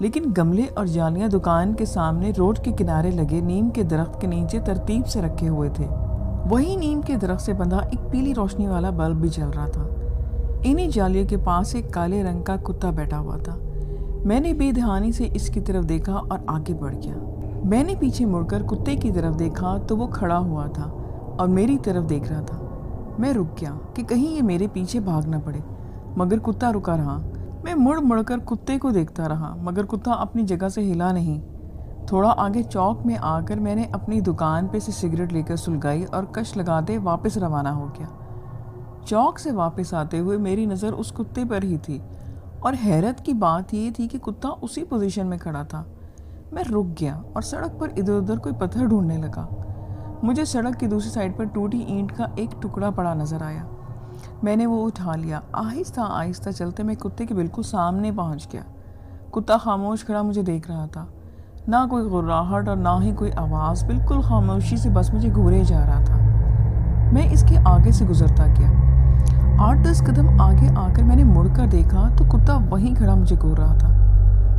لیکن گملے اور جالیاں دکان کے سامنے روڈ کے کنارے لگے نیم کے درخت کے نیچے ترتیب سے رکھے ہوئے تھے۔ وہی نیم کے درخت سے بندھا ایک پیلی روشنی والا بلب بھی جل رہا تھا۔ انہی جالیوں کے پاس ایک کالے رنگ کا کتا بیٹھا ہوا تھا۔ میں نے بے دہانی سے اس کی طرف دیکھا اور آگے بڑھ گیا۔ میں نے پیچھے مڑ کر کتے کی طرف دیکھا تو وہ کھڑا ہوا تھا اور میری طرف دیکھ رہا تھا۔ میں رک گیا کہ کہیں یہ میرے پیچھے بھاگ نہ پڑے، مگر کتا رکا رہا۔ میں مڑ مڑ کر کتے کو دیکھتا رہا، مگر کتا اپنی جگہ سے ہلا نہیں۔ تھوڑا آگے چوک میں آ کر میں نے اپنی دکان پہ سے سگریٹ لے کر سلگائی اور کش لگاتے واپس روانہ ہو گیا۔ چوک سے واپس آتے ہوئے میری نظر اس کتے پر ہی تھی، اور حیرت کی بات یہ تھی کہ کتا اسی پوزیشن میں کھڑا تھا۔ میں رک گیا اور سڑک پر ادھر ادھر کوئی پتھر ڈھونڈنے لگا۔ مجھے سڑک کی دوسری سائڈ پر ٹوٹی اینٹ کا ایک ٹکڑا پڑا نظر آیا۔ میں نے وہ اٹھا لیا۔ آہستہ آہستہ چلتے میں کتے کے بالکل سامنے پہنچ گیا۔ کتا خاموش کھڑا مجھے دیکھ رہا تھا، نہ کوئی غراہٹ اور نہ ہی کوئی آواز، بالکل خاموشی سے بس مجھے گھورے جا رہا تھا۔ میں اس کے آگے سے گزرتا گیا۔ 8-10 قدم آگے آ کر میں نے مڑ کر دیکھا تو کتا وہیں کھڑا مجھے گھور رہا تھا۔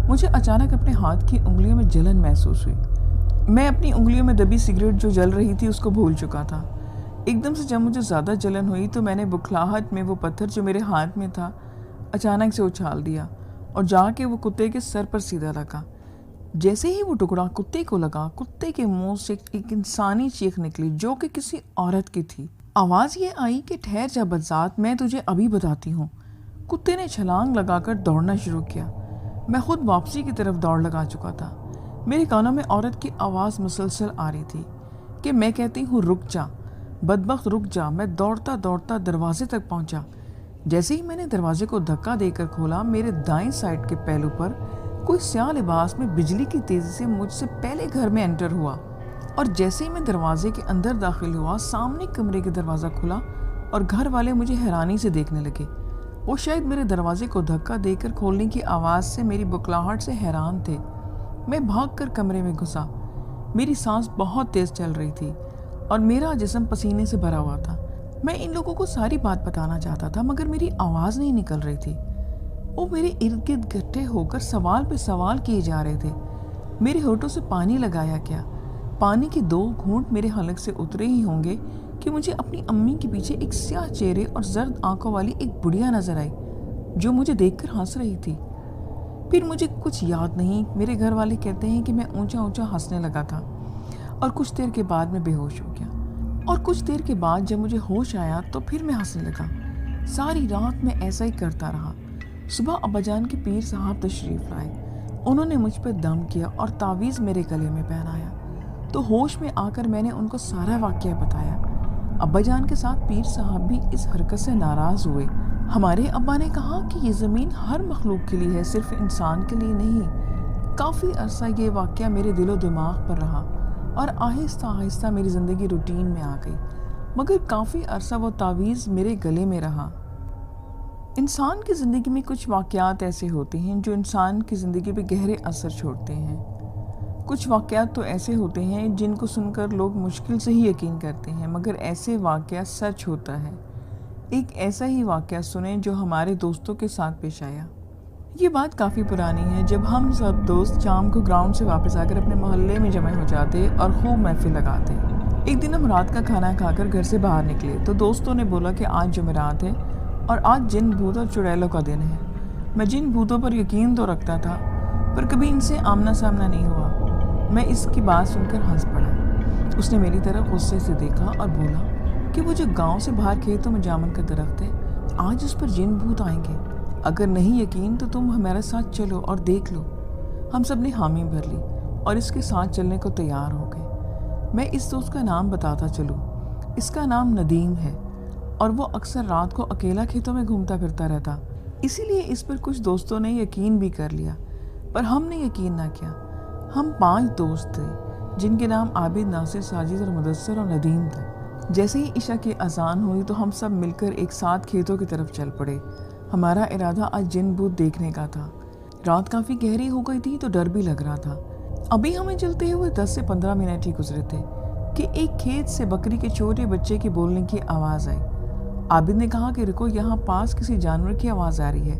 مجھے اچانک اپنے ہاتھ کی انگلیوں میں جلن محسوس ہوئی۔ میں اپنی انگلیوں میں دبی سگریٹ جو جل رہی تھی اس کو بھول چکا تھا۔ ایک دم سے جب مجھے زیادہ جلن ہوئی تو میں نے بکھلاہٹ میں وہ پتھر جو میرے ہاتھ میں تھا اچانک سے اچھال دیا اور جا کے وہ کتے کے سر پر سیدھا لگا۔ جیسے ہی وہ ٹکڑا کتے کو لگا، کتے کے منہ سے ایک انسانی چیخ نکلی جو کہ کسی عورت کی تھی۔ آواز یہ آئی کہ ٹھہر جا بدذات، میں تجھے ابھی بتاتی ہوں۔ کتے نے چھلانگ لگا کر دوڑنا شروع کیا۔ میں خود واپسی کی طرف دوڑ لگا چکا تھا۔ میرے کانوں میں عورت کی آواز مسلسل آ رہی تھی کہ میں کہتی ہوں رک جا بدبخت رک جا۔ میں دوڑتا دوڑتا دروازے تک پہنچا۔ جیسے ہی میں نے دروازے کو دھکا دے کر کھولا، میرے دائیں سائڈ کے پہلو پر کوئی سیاہ لباس میں بجلی کی تیزی سے مجھ سے پہلے گھر میں انٹر ہوا، اور جیسے ہی میں دروازے کے اندر داخل ہوا، سامنے کمرے کا دروازہ کھلا اور گھر والے مجھے حیرانی سے دیکھنے لگے۔ وہ شاید میرے دروازے کو دھکا دے کر کھولنے کی آواز سے میری بکلاہٹ سے حیران تھے۔ میں بھاگ کر کمرے میں گھسا۔ میری سانس بہت تیز چل رہی تھی اور میرا جسم پسینے سے بھرا ہوا تھا۔ میں ان لوگوں کو ساری بات بتانا چاہتا تھا مگر میری آواز نہیں نکل رہی تھی۔ وہ میرے ارد گرد اکٹھے ہو کر سوال پہ سوال کیے جا رہے تھے۔ میرے ہونٹوں سے پانی لگایا گیا۔ پانی کے 2 گھونٹ میرے حلق سے اترے ہی ہوں گے کہ مجھے اپنی امی کے پیچھے ایک سیاہ چہرے اور زرد آنکھوں والی ایک بڑھیا نظر آئی جو مجھے دیکھ کر ہنس رہی تھی۔ پھر مجھے کچھ یاد نہیں۔ میرے گھر والے کہتے ہیں کہ میں اونچا اونچا ہنسنے لگا تھا اور کچھ دیر کے بعد میں بے ہوش ہو گیا، اور کچھ دیر کے بعد جب مجھے ہوش آیا تو پھر میں ہنسنے لگا۔ ساری رات میں ایسا ہی کرتا رہا۔ صبح ابا جان کے پیر صاحب تشریف لائے۔ انہوں نے مجھ پہ دم کیا اور تعویذ میرے گلے میں پہنایا، تو ہوش میں آ کر میں نے ان کو سارا واقعہ بتایا۔ ابا جان کے ساتھ پیر صاحب بھی اس حرکت سے ناراض ہوئے۔ ہمارے ابا نے کہا کہ یہ زمین ہر مخلوق کے لیے ہے، صرف انسان کے لیے نہیں۔ کافی عرصہ یہ واقعہ میرے دل و دماغ پر رہا اور آہستہ آہستہ میری زندگی روٹین میں آ گئی، مگر کافی عرصہ وہ تعویذ میرے گلے میں رہا۔ انسان کی زندگی میں کچھ واقعات ایسے ہوتے ہیں جو انسان کی زندگی پہ گہرے اثر چھوڑتے ہیں۔ کچھ واقعات تو ایسے ہوتے ہیں جن کو سن کر لوگ مشکل سے ہی یقین کرتے ہیں، مگر ایسے واقعہ سچ ہوتا ہے۔ ایک ایسا ہی واقعہ سنیں جو ہمارے دوستوں کے ساتھ پیش آیا۔ یہ بات کافی پرانی ہے، جب ہم سب دوست شام کو گراؤنڈ سے واپس آ کر اپنے محلے میں جمع ہو جاتے اور خوب محفل لگاتے۔ ایک دن ہم رات کا کھانا کھا کر گھر سے باہر نکلے تو دوستوں نے بولا کہ آج جمعرات ہے اور آج جن بھوت اور چڑیلوں کا دن ہے۔ میں جن بھوتوں پر یقین تو رکھتا تھا پر کبھی ان سے آمنا سامنا نہیں ہوا۔ میں اس کی بات سن کر ہنس پڑا۔ اس نے میری طرف غصے سے دیکھا اور بولا کہ وہ جو گاؤں سے باہر کھیتوں میں جامن کا درخت ہے، آج اس پر جن بھوت آئیں گے۔ اگر نہیں یقین تو تم ہمارے ساتھ چلو اور دیکھ لو۔ ہم سب نے حامی بھر لی اور اس کے ساتھ چلنے کو تیار ہو گئے۔ میں اس دوست کا نام بتاتا چلوں۔ اس کا نام ندیم ہے اور وہ اکثر رات کو اکیلا کھیتوں میں گھومتا پھرتا رہتا، اسی لیے اس پر کچھ دوستوں نے یقین بھی کر لیا، پر ہم نے یقین نہ کیا۔ ہم 5 دوست تھے جن کے نام عابد، ناصر، ساجد اور مدثر اور ندیم تھے۔ جیسے ہی عشاء کی اذان ہوئی تو ہم سب مل کر ایک ساتھ کھیتوں کی طرف چل پڑے۔ ہمارا ارادہ آج جن بھوت دیکھنے کا تھا۔ رات کافی گہری ہو گئی تھی تو ڈر بھی لگ رہا تھا۔ ابھی ہمیں چلتے ہوئے 10 سے 15 منٹ ہی گزرے تھے کہ ایک کھیت سے بکری کے چھوٹے بچے کے بولنے کی آواز آئی۔ عابد نے کہا کہ رکو، یہاں پاس کسی جانور کی آواز آ رہی ہے۔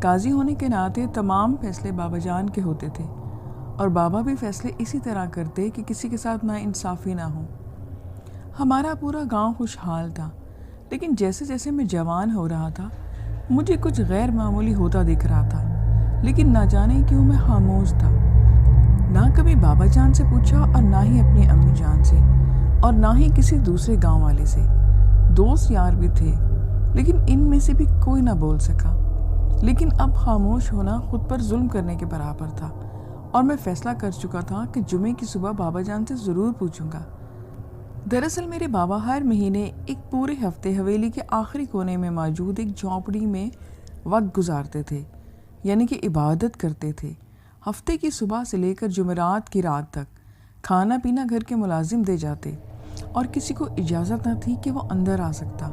قاضی ہونے کے ناطے تمام فیصلے بابا جان کے ہوتے تھے اور بابا بھی فیصلے اسی طرح کرتے کہ کسی کے ساتھ ناانصافی نہ ہو۔ ہمارا پورا گاؤں خوشحال تھا، لیکن جیسے جیسے میں جوان ہو رہا تھا مجھے کچھ غیر معمولی ہوتا دکھ رہا تھا، لیکن نہ جانے کیوں میں خاموش تھا۔ نہ کبھی بابا جان سے پوچھا اور نہ ہی اپنی امی جان سے اور نہ ہی کسی دوسرے گاؤں والے سے۔ دوست یار بھی تھے، لیکن ان میں سے بھی کوئی نہ بول سکا۔ لیکن اب خاموش ہونا خود پر ظلم کرنے کے برابر تھا، اور میں فیصلہ کر چکا تھا کہ جمعے کی صبح بابا جان سے ضرور پوچھوں گا۔ دراصل میرے بابا ہر مہینے ایک پورے ہفتے حویلی کے آخری کونے میں موجود ایک جھونپڑی میں وقت گزارتے تھے، یعنی کہ عبادت کرتے تھے۔ ہفتے کی صبح سے لے کر جمعرات کی رات تک کھانا پینا گھر کے ملازم دے جاتے، اور کسی کو اجازت نہ تھی کہ وہ اندر آ سکتا۔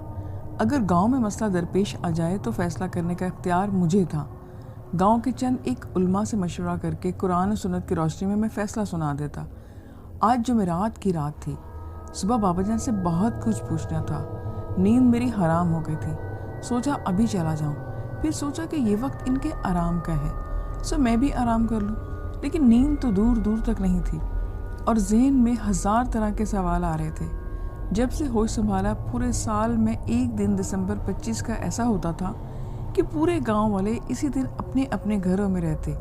اگر گاؤں میں مسئلہ درپیش آ جائے تو فیصلہ کرنے کا اختیار مجھے تھا۔ گاؤں کے چند ایک علماء سے مشورہ کر کے قرآن و سنت کی روشنی میں فیصلہ سنا دیتا۔ آج جمعرات کی رات تھی۔ صبح بابا جان سے بہت کچھ پوچھنا تھا۔ نیند میری حرام ہو گئی تھی۔ سوچا ابھی چلا جاؤں، پھر سوچا کہ یہ وقت ان کے آرام کا ہے، سو میں بھی آرام کر لوں۔ لیکن نیند تو دور دور تک نہیں تھی، اور ذہن میں ہزار طرح کے سوال آ رہے تھے۔ جب سے ہوش سنبھالا پورے سال میں ایک دن دسمبر 25 کا ایسا ہوتا تھا کہ پورے گاؤں والے اسی دن اپنے اپنے گھروں میں رہتے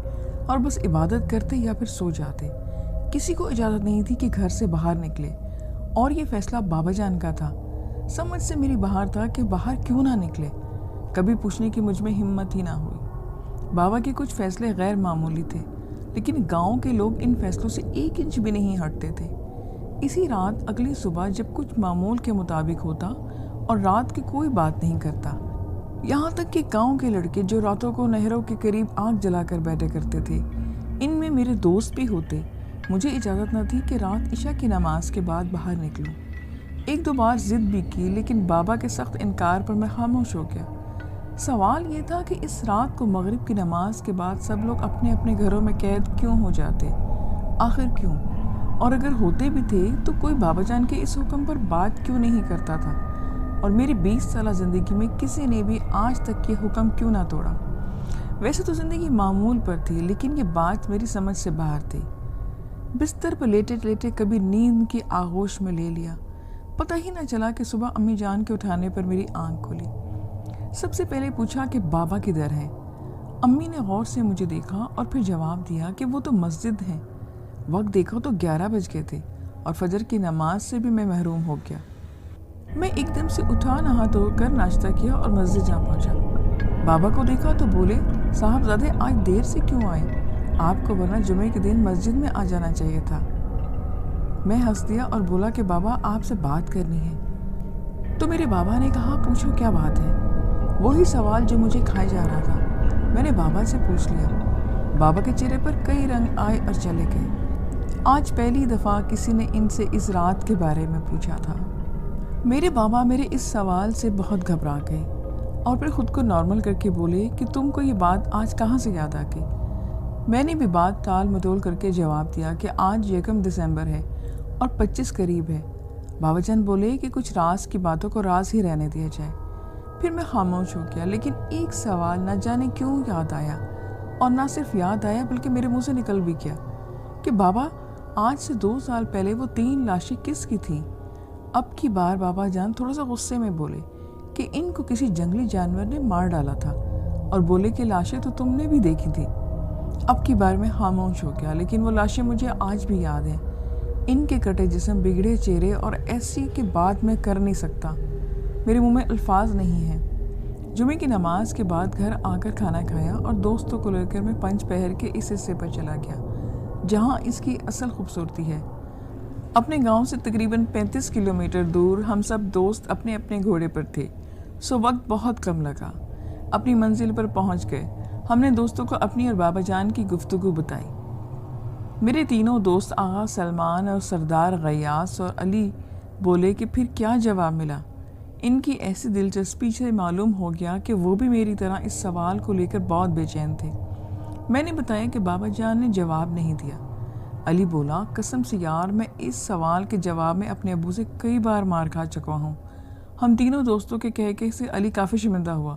اور بس عبادت کرتے یا پھر سو جاتے۔ کسی کو اجازت نہیں تھی کہ گھر سے باہر نکلے، اور یہ فیصلہ بابا جان کا تھا۔ سمجھ سے میری باہر تھا کہ باہر کیوں نہ نکلے۔ کبھی پوچھنے کی مجھ میں ہمت ہی نہ ہوئی۔ بابا کے کچھ فیصلے غیر معمولی تھے، لیکن گاؤں کے لوگ ان فیصلوں سے 1 انچ بھی نہیں ہٹتے تھے۔ اسی رات اگلی صبح جب کچھ معمول کے مطابق ہوتا اور رات کی کوئی بات نہیں کرتا، یہاں تک کہ گاؤں کے لڑکے جو راتوں کو نہروں کے قریب آگ جلا کر بیٹھے کرتے تھے، ان میں میرے دوست بھی ہوتے، مجھے اجازت نہ تھی کہ رات عشاء کی نماز کے بعد باہر نکلوں۔ 1-2 بار ضد بھی کی، لیکن بابا کے سخت انکار پر میں خاموش ہو گیا۔ سوال یہ تھا کہ اس رات کو مغرب کی نماز کے بعد سب لوگ اپنے اپنے گھروں میں قید کیوں ہو جاتے؟ آخر کیوں؟ اور اگر ہوتے بھی تھے تو کوئی بابا جان کے اس حکم پر بات کیوں نہیں کرتا تھا؟ اور میری 20 سالہ زندگی میں کسی نے بھی آج تک یہ حکم کیوں نہ توڑا؟ ویسے تو زندگی معمول پر تھی، لیکن یہ بات میری سمجھ سے باہر تھی۔ بستر پر لیٹے لیٹے کبھی نیند کی آغوش میں لے لیا۔ پتہ ہی نہ چلا کہ صبح امی جان کے اٹھانے پر میری آنکھ کھلی۔ سب سے پہلے پوچھا کہ بابا کدھر ہے؟ امی نے غور سے مجھے دیکھا اور پھر جواب دیا کہ وہ تو مسجد ہیں۔ وقت دیکھا تو 11 بج گئے تھے، اور فجر کی نماز سے بھی میں محروم ہو گیا۔ میں ایک دم سے اٹھا، نہا دھو کر ناشتہ کیا اور مسجد جا پہنچا۔ بابا کو دیکھا تو بولے، صاحبزادے آج دیر سے کیوں آئے؟ آپ کو ورنہ جمعے کے دن مسجد میں آ جانا چاہیے تھا۔ میں ہنس دیا اور بولا کہ بابا آپ سے بات کرنی ہے۔ تو میرے بابا نے کہا، پوچھو کیا بات ہے؟ وہی سوال جو مجھے کھائے جا رہا تھا، میں نے بابا سے پوچھ لیا۔ بابا کے چہرے پر کئی رنگ آئے اور چلے گئے۔ آج پہلی دفعہ کسی نے ان سے اس رات کے بارے میں پوچھا تھا۔ میرے بابا میرے اس سوال سے بہت گھبرا گئے اور پھر خود کو نارمل کر کے بولے کہ تم کو یہ بات آج کہاں سے یاد آ گئی؟ میں نے بھی بات ٹال مٹول کر کے جواب دیا کہ آج 1 دسمبر ہے اور 25 قریب ہے۔ بابا جان بولے کہ کچھ راز کی باتوں کو راز ہی رہنے دیا جائے۔ پھر میں خاموش ہو گیا، لیکن ایک سوال نہ جانے کیوں یاد آیا، اور نہ صرف یاد آیا بلکہ میرے منہ سے نکل بھی گیا کہ بابا آج سے 2 سال پہلے وہ 3 لاشیں کس کی تھیں؟ اب کی بار بابا جان تھوڑا سا غصے میں بولے کہ ان کو کسی جنگلی جانور نے مار ڈالا تھا، اور بولے کہ لاشیں تو تم نے بھی دیکھی تھی۔ اب کی بار میں خاموش ہو گیا، لیکن وہ لاشیں مجھے آج بھی یاد ہیں۔ ان کے کٹے جسم، بگڑے چہرے، اور ایسی کہ بات میں کر نہیں سکتا، میرے منہ میں الفاظ نہیں ہیں۔ جمعے کی نماز کے بعد گھر آ کر کھانا کھایا اور دوستوں کو لے کر میں 5 پہر کے اس حصے پر چلا گیا جہاں اس کی اصل خوبصورتی ہے۔ اپنے گاؤں سے تقریباً 35 کلومیٹر دور ہم سب دوست اپنے اپنے گھوڑے پر تھے، سو وقت بہت کم لگا۔ اپنی منزل پر پہنچ گئے۔ ہم نے دوستوں کو اپنی اور بابا جان کی گفتگو بتائی۔ میرے تینوں دوست آغا سلمان اور سردار غیاث اور علی بولے کہ پھر کیا جواب ملا؟ ان کی ایسی دلچسپی سے معلوم ہو گیا کہ وہ بھی میری طرح اس سوال کو لے کر بہت بے چین تھے۔ میں نے بتایا کہ بابا جان نے جواب نہیں دیا۔ علی بولا، قسم سے یار میں اس سوال کے جواب میں اپنے ابو سے کئی بار مار کھا چکا ہوں۔ ہم تینوں دوستوں کے کہہ سے علی کافی شرمندہ ہوا۔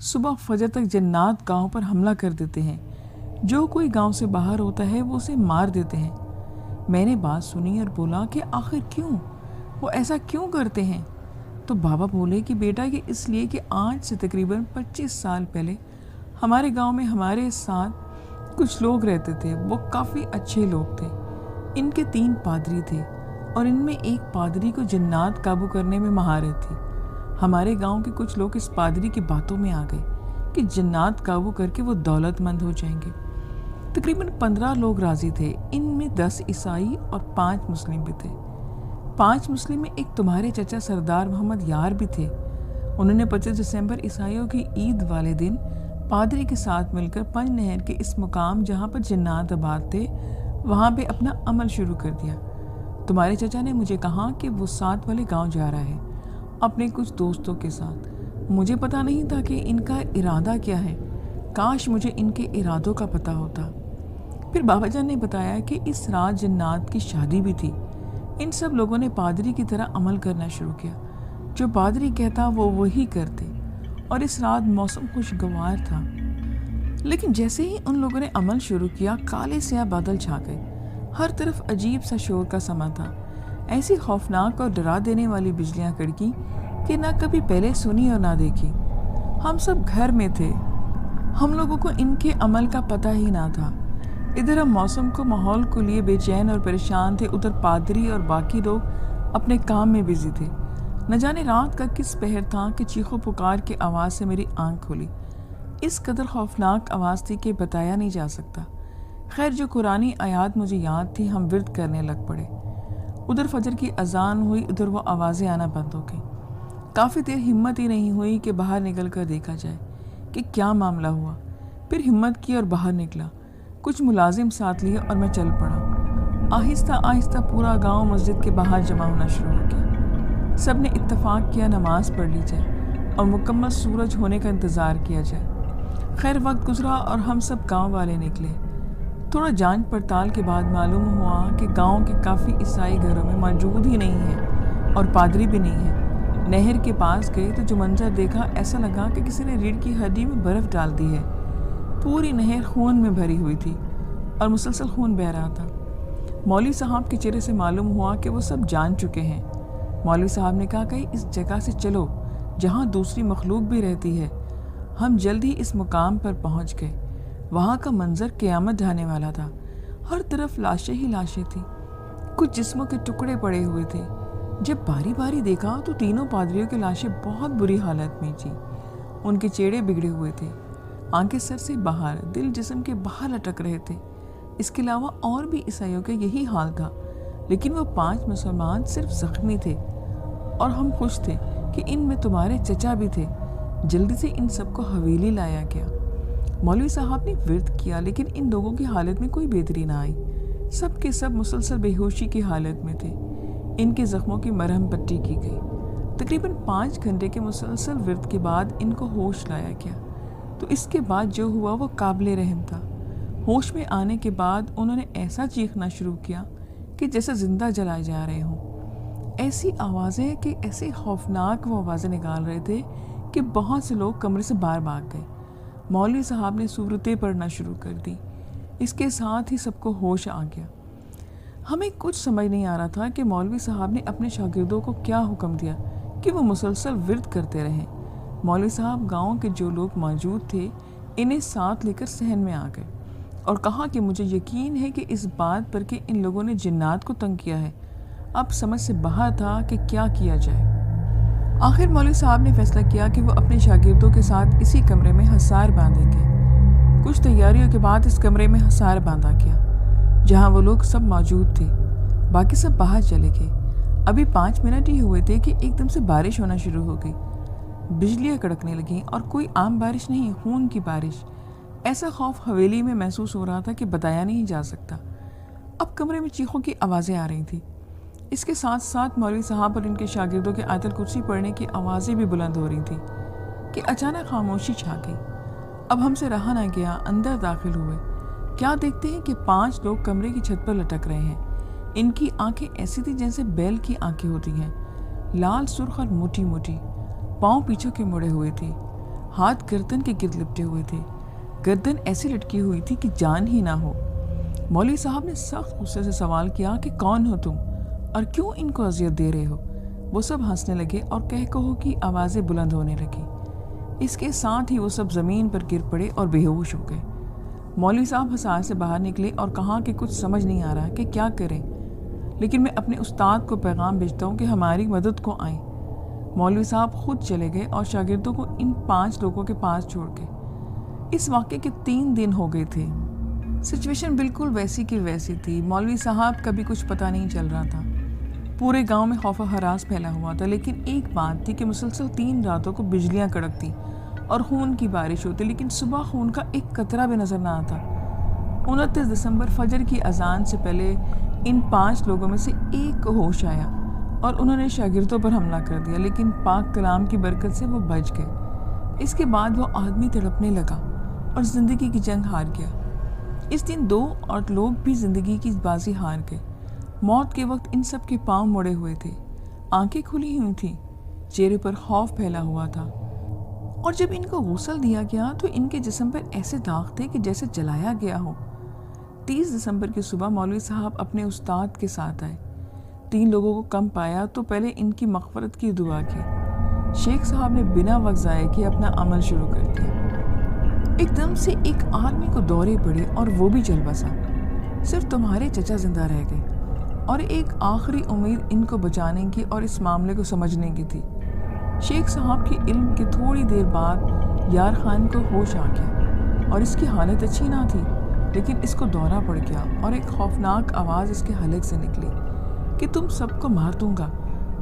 صبح فجر تک جنات گاؤں پر حملہ کر دیتے ہیں، جو کوئی گاؤں سے باہر ہوتا ہے وہ اسے مار دیتے ہیں۔ میں نے بات سنی اور بولا کہ آخر کیوں، وہ ایسا کیوں کرتے ہیں؟ تو بابا بولے کہ بیٹا یہ اس لیے کہ آج سے تقریباً 25 سال پہلے ہمارے گاؤں میں ہمارے ساتھ کچھ لوگ رہتے تھے، وہ کافی اچھے لوگ تھے۔ ان کے 3 پادری تھے اور ان میں ایک پادری کو جنات قابو کرنے میں مہارت تھی۔ ہمارے گاؤں کے کچھ لوگ اس پادری کی باتوں میں آ گئے کہ جنات قابو کر کے وہ دولت مند ہو جائیں گے۔ تقریباً 15 لوگ راضی تھے، ان میں 10 عیسائی اور 5 مسلم بھی تھے۔ 5 مسلم میں ایک تمہارے چچا سردار محمد یار بھی تھے۔ انہوں نے 25 دسمبر عیسائیوں کی عید والے دن پادری کے ساتھ مل کر پنج نہر کے اس مقام جہاں پر جنات آباد تھے وہاں پہ اپنا عمل شروع کر دیا۔ تمہارے چچا نے مجھے کہا کہ وہ ساتھ والے گاؤں جا رہا ہے اپنے کچھ دوستوں کے ساتھ۔ مجھے پتہ نہیں تھا کہ ان کا ارادہ کیا ہے، کاش مجھے ان کے ارادوں کا پتہ ہوتا۔ پھر بابا جان نے بتایا کہ اس رات جنات کی شادی بھی تھی۔ ان سب لوگوں نے پادری کی طرح عمل کرنا شروع کیا، جو پادری کہتا وہ وہی کرتے، اور اس رات موسم خوشگوار تھا۔ لیکن جیسے ہی ان لوگوں نے عمل شروع کیا، کالے سیاہ بادل چھا گئے، ہر طرف عجیب سا شور کا سما تھا، ایسی خوفناک اور ڈرا دینے والی بجلیاں کڑکی کہ نہ کبھی پہلے سنی اور نہ دیکھی۔ ہم سب گھر میں تھے، ہم لوگوں کو ان کے عمل کا پتہ ہی نہ تھا۔ ادھر ہم موسم کو ماحول کو لیے بے چین اور پریشان تھے، ادھر پادری اور باقی لوگ اپنے کام میں بزی تھے۔ نہ جانے رات کا کس پہر تھا کہ چیخو پکار کی آواز سے میری آنکھ کھلی۔ اس قدر خوفناک آواز تھی کہ بتایا نہیں جا سکتا۔ خیر جو قرآنی آیات مجھے یاد تھی، ہم ورد کرنے لگ پڑے۔ ادھر فجر کی اذان ہوئی، ادھر وہ آوازیں آنا بند ہو گئیں۔ کافی دیر ہمت ہی نہیں ہوئی کہ باہر نکل کر دیکھا جائے کہ کیا معاملہ ہوا۔ پھر ہمت کی اور باہر نکلا، کچھ ملازم ساتھ لیے اور میں چل پڑا۔ آہستہ آہستہ پورا گاؤں مسجد کے باہر جمع ہونا شروع ہو گیا۔ سب نے اتفاق کیا نماز پڑھ لی جائے اور مکمل سورج ہونے کا انتظار کیا جائے۔ خیر وقت گزرا اور ہم سب گاؤں والے نکلے۔ تھوڑا جانچ پڑتال کے بعد معلوم ہوا کہ گاؤں کے کافی عیسائی گھروں میں موجود ہی نہیں ہیں اور پادری بھی نہیں ہے۔ نہر کے پاس گئے تو جو منظر دیکھا ایسا لگا کہ کسی نے ریڑھ کی ہڈی میں برف ڈال دی ہے۔ پوری نہر خون میں بھری ہوئی تھی اور مسلسل خون بہہ رہا تھا۔ مولوی صاحب کے چہرے سے معلوم ہوا کہ وہ سب جان چکے ہیں۔ مولوی صاحب نے کہا کہ اس جگہ سے چلو جہاں دوسری مخلوق بھی رہتی ہے۔ ہم جلد ہی اس مقام پر پہنچ گئے۔ وہاں کا منظر قیامت ڈھانے والا تھا، ہر طرف لاشیں ہی لاشیں تھیں، کچھ جسموں کے ٹکڑے پڑے ہوئے تھے۔ جب باری باری دیکھا تو تینوں پادریوں کی لاشیں بہت بری حالت میں تھیں، ان کے چہرے بگڑے ہوئے تھے، آنکھیں سر سے باہر، دل جسم کے باہر لٹک رہے تھے۔ اس کے علاوہ اور بھی عیسائیوں کا یہی حال تھا، لیکن وہ 5 مسلمان صرف زخمی تھے، اور ہم خوش تھے کہ ان میں تمہارے چچا بھی تھے۔ جلدی سے ان سب کو حویلی لایا گیا۔ مولوی صاحب نے ورد کیا، لیکن ان لوگوں کی حالت میں کوئی بہتری نہ آئی۔ سب کے سب مسلسل بے ہوشی کی حالت میں تھے۔ ان کے زخموں کی مرہم پٹی کی گئی۔ تقریباً 5 گھنٹے کے مسلسل ورد کے بعد ان کو ہوش لایا گیا، تو اس کے بعد جو ہوا وہ قابل رحم تھا۔ ہوش میں آنے کے بعد انہوں نے ایسا چیخنا شروع کیا کہ جیسے زندہ جلائے جا رہے ہوں۔ ایسی آوازیں کہ ایسے خوفناک وہ آوازیں نکال رہے تھے کہ بہت سے لوگ کمرے سے باہر بھاگ گئے۔ مولوی صاحب نے سورتیں پڑھنا شروع کر دی۔ اس کے ساتھ ہی سب کو ہوش آ گیا۔ ہمیں کچھ سمجھ نہیں آ رہا تھا کہ مولوی صاحب نے اپنے شاگردوں کو کیا حکم دیا کہ وہ مسلسل ورد کرتے رہیں۔ مولوی صاحب گاؤں کے جو لوگ موجود تھے انہیں ساتھ لے کر صحن میں آ گئے اور کہا کہ مجھے یقین ہے کہ اس بات پر کہ ان لوگوں نے جنات کو تنگ کیا ہے، اب سمجھ سے باہر تھا کہ کیا کیا جائے۔ آخر مولوی صاحب نے فیصلہ کیا کہ وہ اپنے شاگردوں کے ساتھ اسی کمرے میں حصار باندھیں گے۔ کچھ تیاریوں کے بعد اس کمرے میں حصار باندھا گیا جہاں وہ لوگ سب موجود تھے۔ باقی سب باہر چلے گئے۔ ابھی 5 منٹ ہی ہوئے تھے کہ ایک دم سے بارش ہونا شروع ہو گئی۔ بجلیاں کڑکنے لگیں اور کوئی عام بارش نہیں، خون کی بارش۔ ایسا خوف حویلی میں محسوس ہو رہا تھا کہ بتایا نہیں جا سکتا۔ اب کمرے میں چیخوں کی آوازیں آ رہی تھیں۔ اس کے ساتھ ساتھ مولوی صاحب اور ان کے شاگردوں کے آیت الکرسی پڑھنے کی آوازیں بھی بلند ہو رہی تھیں کہ اچانک خاموشی چھا گئی۔ اب ہم سے رہا نہ گیا، اندر داخل ہوئے۔ کیا دیکھتے ہیں کہ 5 لوگ کمرے کی چھت پر لٹک رہے ہیں۔ ان کی آنکھیں ایسی تھی جیسے بیل کی آنکھیں ہوتی ہیں، لال سرخ اور موٹی موٹی، پاؤں پیچھے کے مڑے ہوئے تھے۔ ہاتھ گردن کے گرد لپٹے ہوئے تھے، گردن ایسے لٹکی ہوئی تھی کہ جان ہی نہ ہو۔ مولوی صاحب نے سخت غصے سے سوال کیا کہ کون ہو تم اور کیوں ان کو اذیت دے رہے ہو؟ وہ سب ہنسنے لگے اور کہہ کہو کی آوازیں بلند ہونے لگی۔ اس کے ساتھ ہی وہ سب زمین پر گر پڑے اور بے ہوش ہو گئے۔ مولوی صاحب ہسپتال سے باہر نکلے اور کہا کہ کچھ سمجھ نہیں آ رہا کہ کیا کریں، لیکن میں اپنے استاد کو پیغام بھیجتا ہوں کہ ہماری مدد کو آئیں۔ مولوی صاحب خود چلے گئے اور شاگردوں کو ان 5 لوگوں کے پاس چھوڑ کے۔ اس واقعے کے 3 دن ہو گئے تھے۔ سچویشن بالکل ویسی کی ویسی تھی۔ مولوی صاحب کا بھی کچھ پتہ نہیں چل رہا تھا۔ پورے گاؤں میں خوف و ہراس پھیلا ہوا تھا، لیکن ایک بات تھی کہ مسلسل 3 راتوں کو بجلیاں کڑکتی اور خون کی بارش ہوتی، لیکن صبح خون کا ایک قطرہ بھی نظر نہ آتا۔ 29 دسمبر فجر کی اذان سے پہلے ان 5 لوگوں میں سے ایک کو ہوش آیا اور انہوں نے شاگردوں پر حملہ کر دیا، لیکن پاک کلام کی برکت سے وہ بچ گئے۔ اس کے بعد وہ آدمی تڑپنے لگا اور زندگی کی جنگ ہار گیا۔ اس دن 2 اور لوگ بھی زندگی کی بازی ہار گئے۔ موت کے وقت ان سب کے پاؤں مڑے ہوئے تھے، آنکھیں کھلی ہوئی تھیں، چہرے پر خوف پھیلا ہوا تھا، اور جب ان کو غسل دیا گیا تو ان کے جسم پر ایسے داغ تھے کہ جیسے جلایا گیا ہو۔ 30 دسمبر کی صبح مولوی صاحب اپنے استاد کے ساتھ آئے۔ 3 لوگوں کو کم پایا تو پہلے ان کی مغفرت کی دعا کی۔ شیخ صاحب نے بنا وقت ضائع کیے اپنا عمل شروع کر دیا۔ ایک دم سے ایک آدمی کو دورے پڑے اور وہ بھی چل بسا۔ صرف تمہارے چچا زندہ رہ گئے، اور ایک آخری امید ان کو بچانے کی اور اس معاملے کو سمجھنے کی تھی۔ شیخ صاحب کی علم کے تھوڑی دیر بعد یار خان کو ہوش آ گیا، اور اس کی حالت اچھی نہ تھی، لیکن اس کو دورہ پڑ گیا اور ایک خوفناک آواز اس کے حلق سے نکلی کہ تم سب کو مار دوں گا،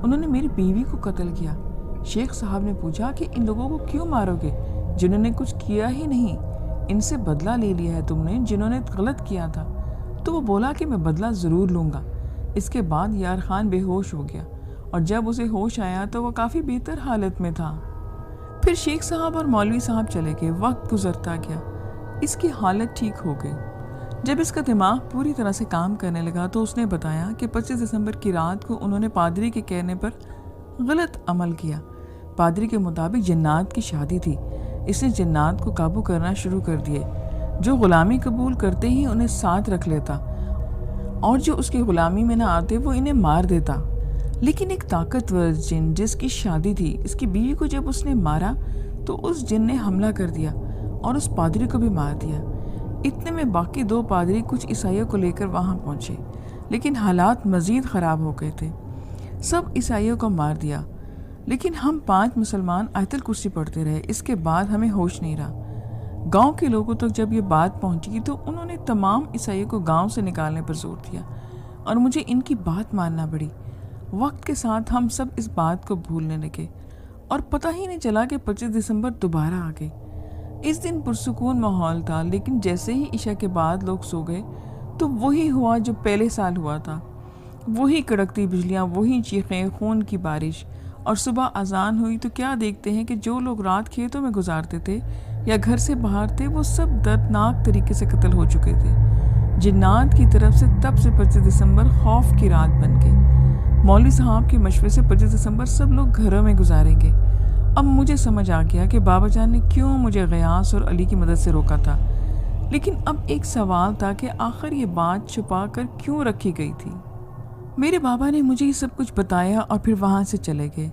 انہوں نے میری بیوی کو قتل کیا۔ شیخ صاحب نے پوچھا کہ ان لوگوں کو کیوں مارو گے جنہوں نے کچھ کیا ہی نہیں؟ ان سے بدلہ لے لیا ہے تم نے جنہوں نے غلط کیا تھا؟ تو وہ بولا کہ میں بدلہ ضرور لوں گا۔ اس کے بعد یار خان بے ہوش ہو گیا، اور جب اسے ہوش آیا تو وہ کافی بہتر حالت میں تھا۔ پھر شیخ صاحب اور مولوی صاحب چلے گئے، وقت گزرتا گیا، اس کی حالت ٹھیک ہو گئی۔ جب اس کا دماغ پوری طرح سے کام کرنے لگا تو اس نے بتایا کہ 25 دسمبر کی رات کو انہوں نے پادری کے کہنے پر غلط عمل کیا۔ پادری کے مطابق جنات کی شادی تھی، اس نے جنات کو قابو کرنا شروع کر دیے۔ جو غلامی قبول کرتے ہی انہیں ساتھ رکھ لیتا، اور جو اس کی غلامی میں نہ آتے وہ انہیں مار دیتا۔ لیکن ایک طاقتور جن جس کی شادی تھی، اس کی بیوی کو جب اس نے مارا تو اس جن نے حملہ کر دیا اور اس پادری کو بھی مار دیا۔ اتنے میں باقی 2 پادری کچھ عیسائیوں کو لے کر وہاں پہنچے، لیکن حالات مزید خراب ہو گئے تھے۔ سب عیسائیوں کو مار دیا، لیکن ہم 5 مسلمان آیت الکرسی پڑھتے رہے۔ اس کے بعد ہمیں ہوش نہیں رہا۔ گاؤں کے لوگوں تک جب یہ بات پہنچی تو انہوں نے تمام عیسائیوں کو گاؤں سے نکالنے پر زور دیا، اور مجھے ان کی بات ماننا پڑی۔ وقت کے ساتھ ہم سب اس بات کو بھولنے لگے، اور پتہ ہی نہیں چلا کہ 25 دسمبر دوبارہ آ گئی۔ اس دن پرسکون ماحول تھا، لیکن جیسے ہی عشاء کے بعد لوگ سو گئے تو وہی ہوا جو پہلے سال ہوا تھا۔ وہی کڑکتی بجلیاں، وہی چیخیں، خون کی بارش، اور صبح اذان ہوئی تو کیا دیکھتے ہیں کہ جو لوگ رات کھیتوں میں گزارتے تھے یا گھر سے باہر تھے وہ سب دردناک طریقے سے قتل ہو چکے تھے۔ جنات کی طرف سے تب سے 25 دسمبر خوف کی رات بن گئی۔ مولوی صاحب کے مشورے سے 25 دسمبر سب لوگ گھروں میں گزاریں گے۔ اب مجھے سمجھ آ گیا کہ بابا جان نے کیوں مجھے غیاث اور علی کی مدد سے روکا تھا، لیکن اب ایک سوال تھا کہ آخر یہ بات چھپا کر کیوں رکھی گئی تھی۔ میرے بابا نے مجھے یہ سب کچھ بتایا اور پھر وہاں سے چلے گئے۔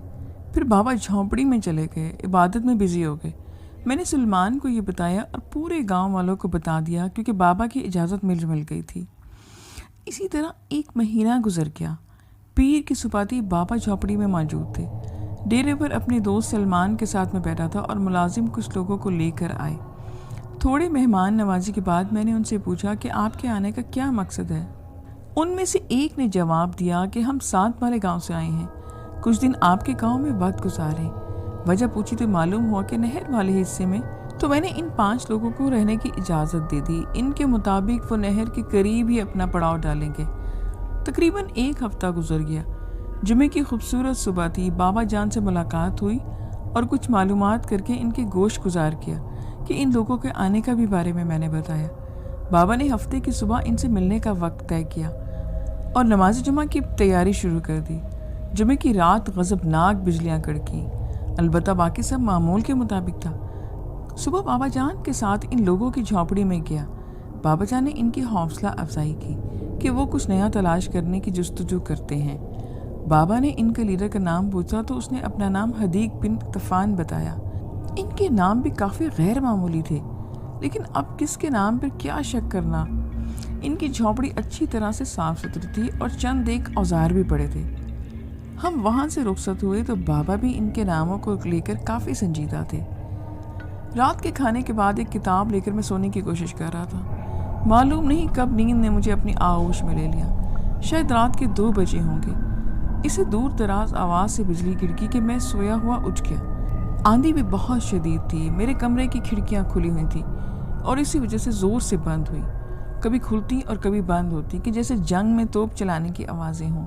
پھر بابا جھونپڑی میں چلے گئے، عبادت میں بزی ہو گئے۔ میں نے سلمان کو یہ بتایا اور پورے گاؤں والوں کو بتا دیا، کیونکہ بابا کی اجازت مل گئی تھی۔ اسی طرح 1 مہینہ گزر گیا۔ پیر کی سپاتی بابا جھونپڑی میں موجود تھے۔ ڈیرے پر اپنے دوست سلمان کے ساتھ میں بیٹھا تھا اور ملازم کچھ لوگوں کو لے کر آئے۔ تھوڑے مہمان نوازی کے بعد میں نے ان سے پوچھا کہ آپ کے آنے کا کیا مقصد ہے۔ ان میں سے ایک نے جواب دیا کہ ہم 7 والے گاؤں سے آئے ہیں، کچھ دن آپ کے گاؤں میں وقت گزاریں۔ وجہ پوچھی تو معلوم ہوا کہ نہر والے حصے میں، تو میں نے ان 5 لوگوں کو رہنے کی اجازت دے دی۔ ان کے مطابق وہ نہر کے قریب ہی اپنا پڑاؤ ڈالیں گے۔ تقریباً 1 ہفتہ گزر گیا۔ جمعے کی خوبصورت صبح تھی۔ بابا جان سے ملاقات ہوئی اور کچھ معلومات کر کے ان کے گوشت گزار کیا کہ ان لوگوں کے آنے کا بھی بارے میں نے بتایا۔ بابا نے ہفتے کی صبح ان سے ملنے کا وقت طے کیا اور نماز جمعہ کی تیاری شروع کر دی۔ جمعے کی رات غضبناک بجلیاں کڑکی، البتہ باقی سب معمول کے مطابق تھا۔ صبح بابا جان کے ساتھ ان لوگوں کی جھونپڑی میں گیا۔ بابا جان نے ان کی حوصلہ افزائی کی کہ وہ کچھ نیا تلاش کرنے کی جستجو کرتے ہیں۔ بابا نے ان کے لیڈر کا نام پوچھا تو اس نے اپنا نام حدیق بن طفان بتایا۔ ان کے نام بھی کافی غیر معمولی تھے، لیکن اب کس کے نام پر کیا شک کرنا۔ ان کی جھونپڑی اچھی طرح سے صاف ستھری تھی اور چند ایک اوزار بھی پڑے تھے۔ ہم وہاں سے رخصت ہوئے تو بابا بھی ان کے ناموں کو لے کر کافی سنجیدہ تھے۔ رات کے کھانے کے بعد ایک کتاب لے کر میں سونے کی کوشش کر رہا تھا۔ معلوم نہیں کب نیند نے مجھے اپنی آغوش میں لے لیا۔ شاید رات کے 2 بجے ہوں گے۔ اسے دور دراز آواز سے بجلی گڑکی کہ میں سویا ہوا اٹھ گیا۔ آندھی بھی بہت شدید تھی۔ میرے کمرے کی کھڑکیاں کھلی ہوئی تھیں اور اسی وجہ سے زور سے بند ہوئی، کبھی کھلتی اور کبھی بند ہوتی کہ جیسے جنگ میں توپ چلانے کی آوازیں ہوں۔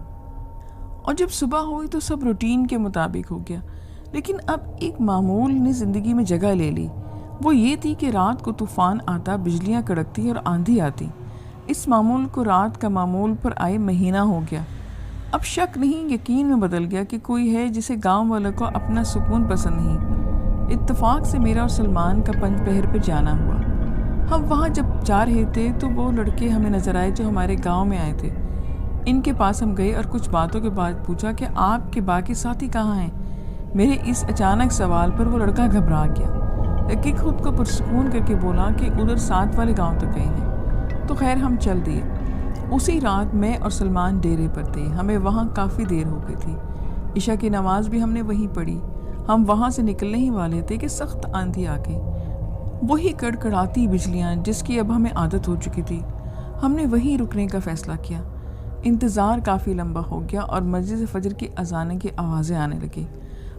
اور جب صبح ہوئی تو سب روٹین کے مطابق ہو گیا، لیکن اب ایک معمول نے زندگی میں جگہ لے لی۔ وہ یہ تھی کہ رات کو طوفان آتا، بجلیاں کڑکتی اور آندھی آتی۔ اس معمول کو رات کا معمول پر آئے مہینہ ہو گیا۔ اب شک نہیں، یقین میں بدل گیا کہ کوئی ہے جسے گاؤں والوں کو اپنا سکون پسند نہیں۔ اتفاق سے میرا اور سلمان کا 5 پہر پہ جانا ہوا۔ ہم وہاں جب جا رہے تھے تو وہ لڑکے ہمیں نظر آئے جو ہمارے گاؤں میں آئے تھے۔ ان کے پاس ہم گئے اور کچھ باتوں کے بعد پوچھا کہ آپ کے باقی ساتھی کہاں ہیں؟ میرے اس اچانک سوال پر وہ لڑکا گھبرا گیا، لیکن خود کو پرسکون کر کے بولا کہ ادھر ساتھ والے گاؤں تک گئے ہیں۔ تو خیر ہم چل دیے۔ اسی رات میں اور سلمان ڈیرے پر تھے۔ ہمیں وہاں کافی دیر ہو گئی تھی۔ عشاء کی نماز بھی ہم نے وہیں پڑھی۔ ہم وہاں سے نکلنے ہی والے تھے کہ سخت آندھی آ گئی۔ وہی کڑکڑاتی بجلیاں جس کی اب ہمیں عادت ہو چکی تھی۔ ہم نے وہیں رکنے کا فیصلہ کیا۔ انتظار کافی لمبا ہو گیا اور مسجد فجر کی اذان کی آوازیں آنے لگی۔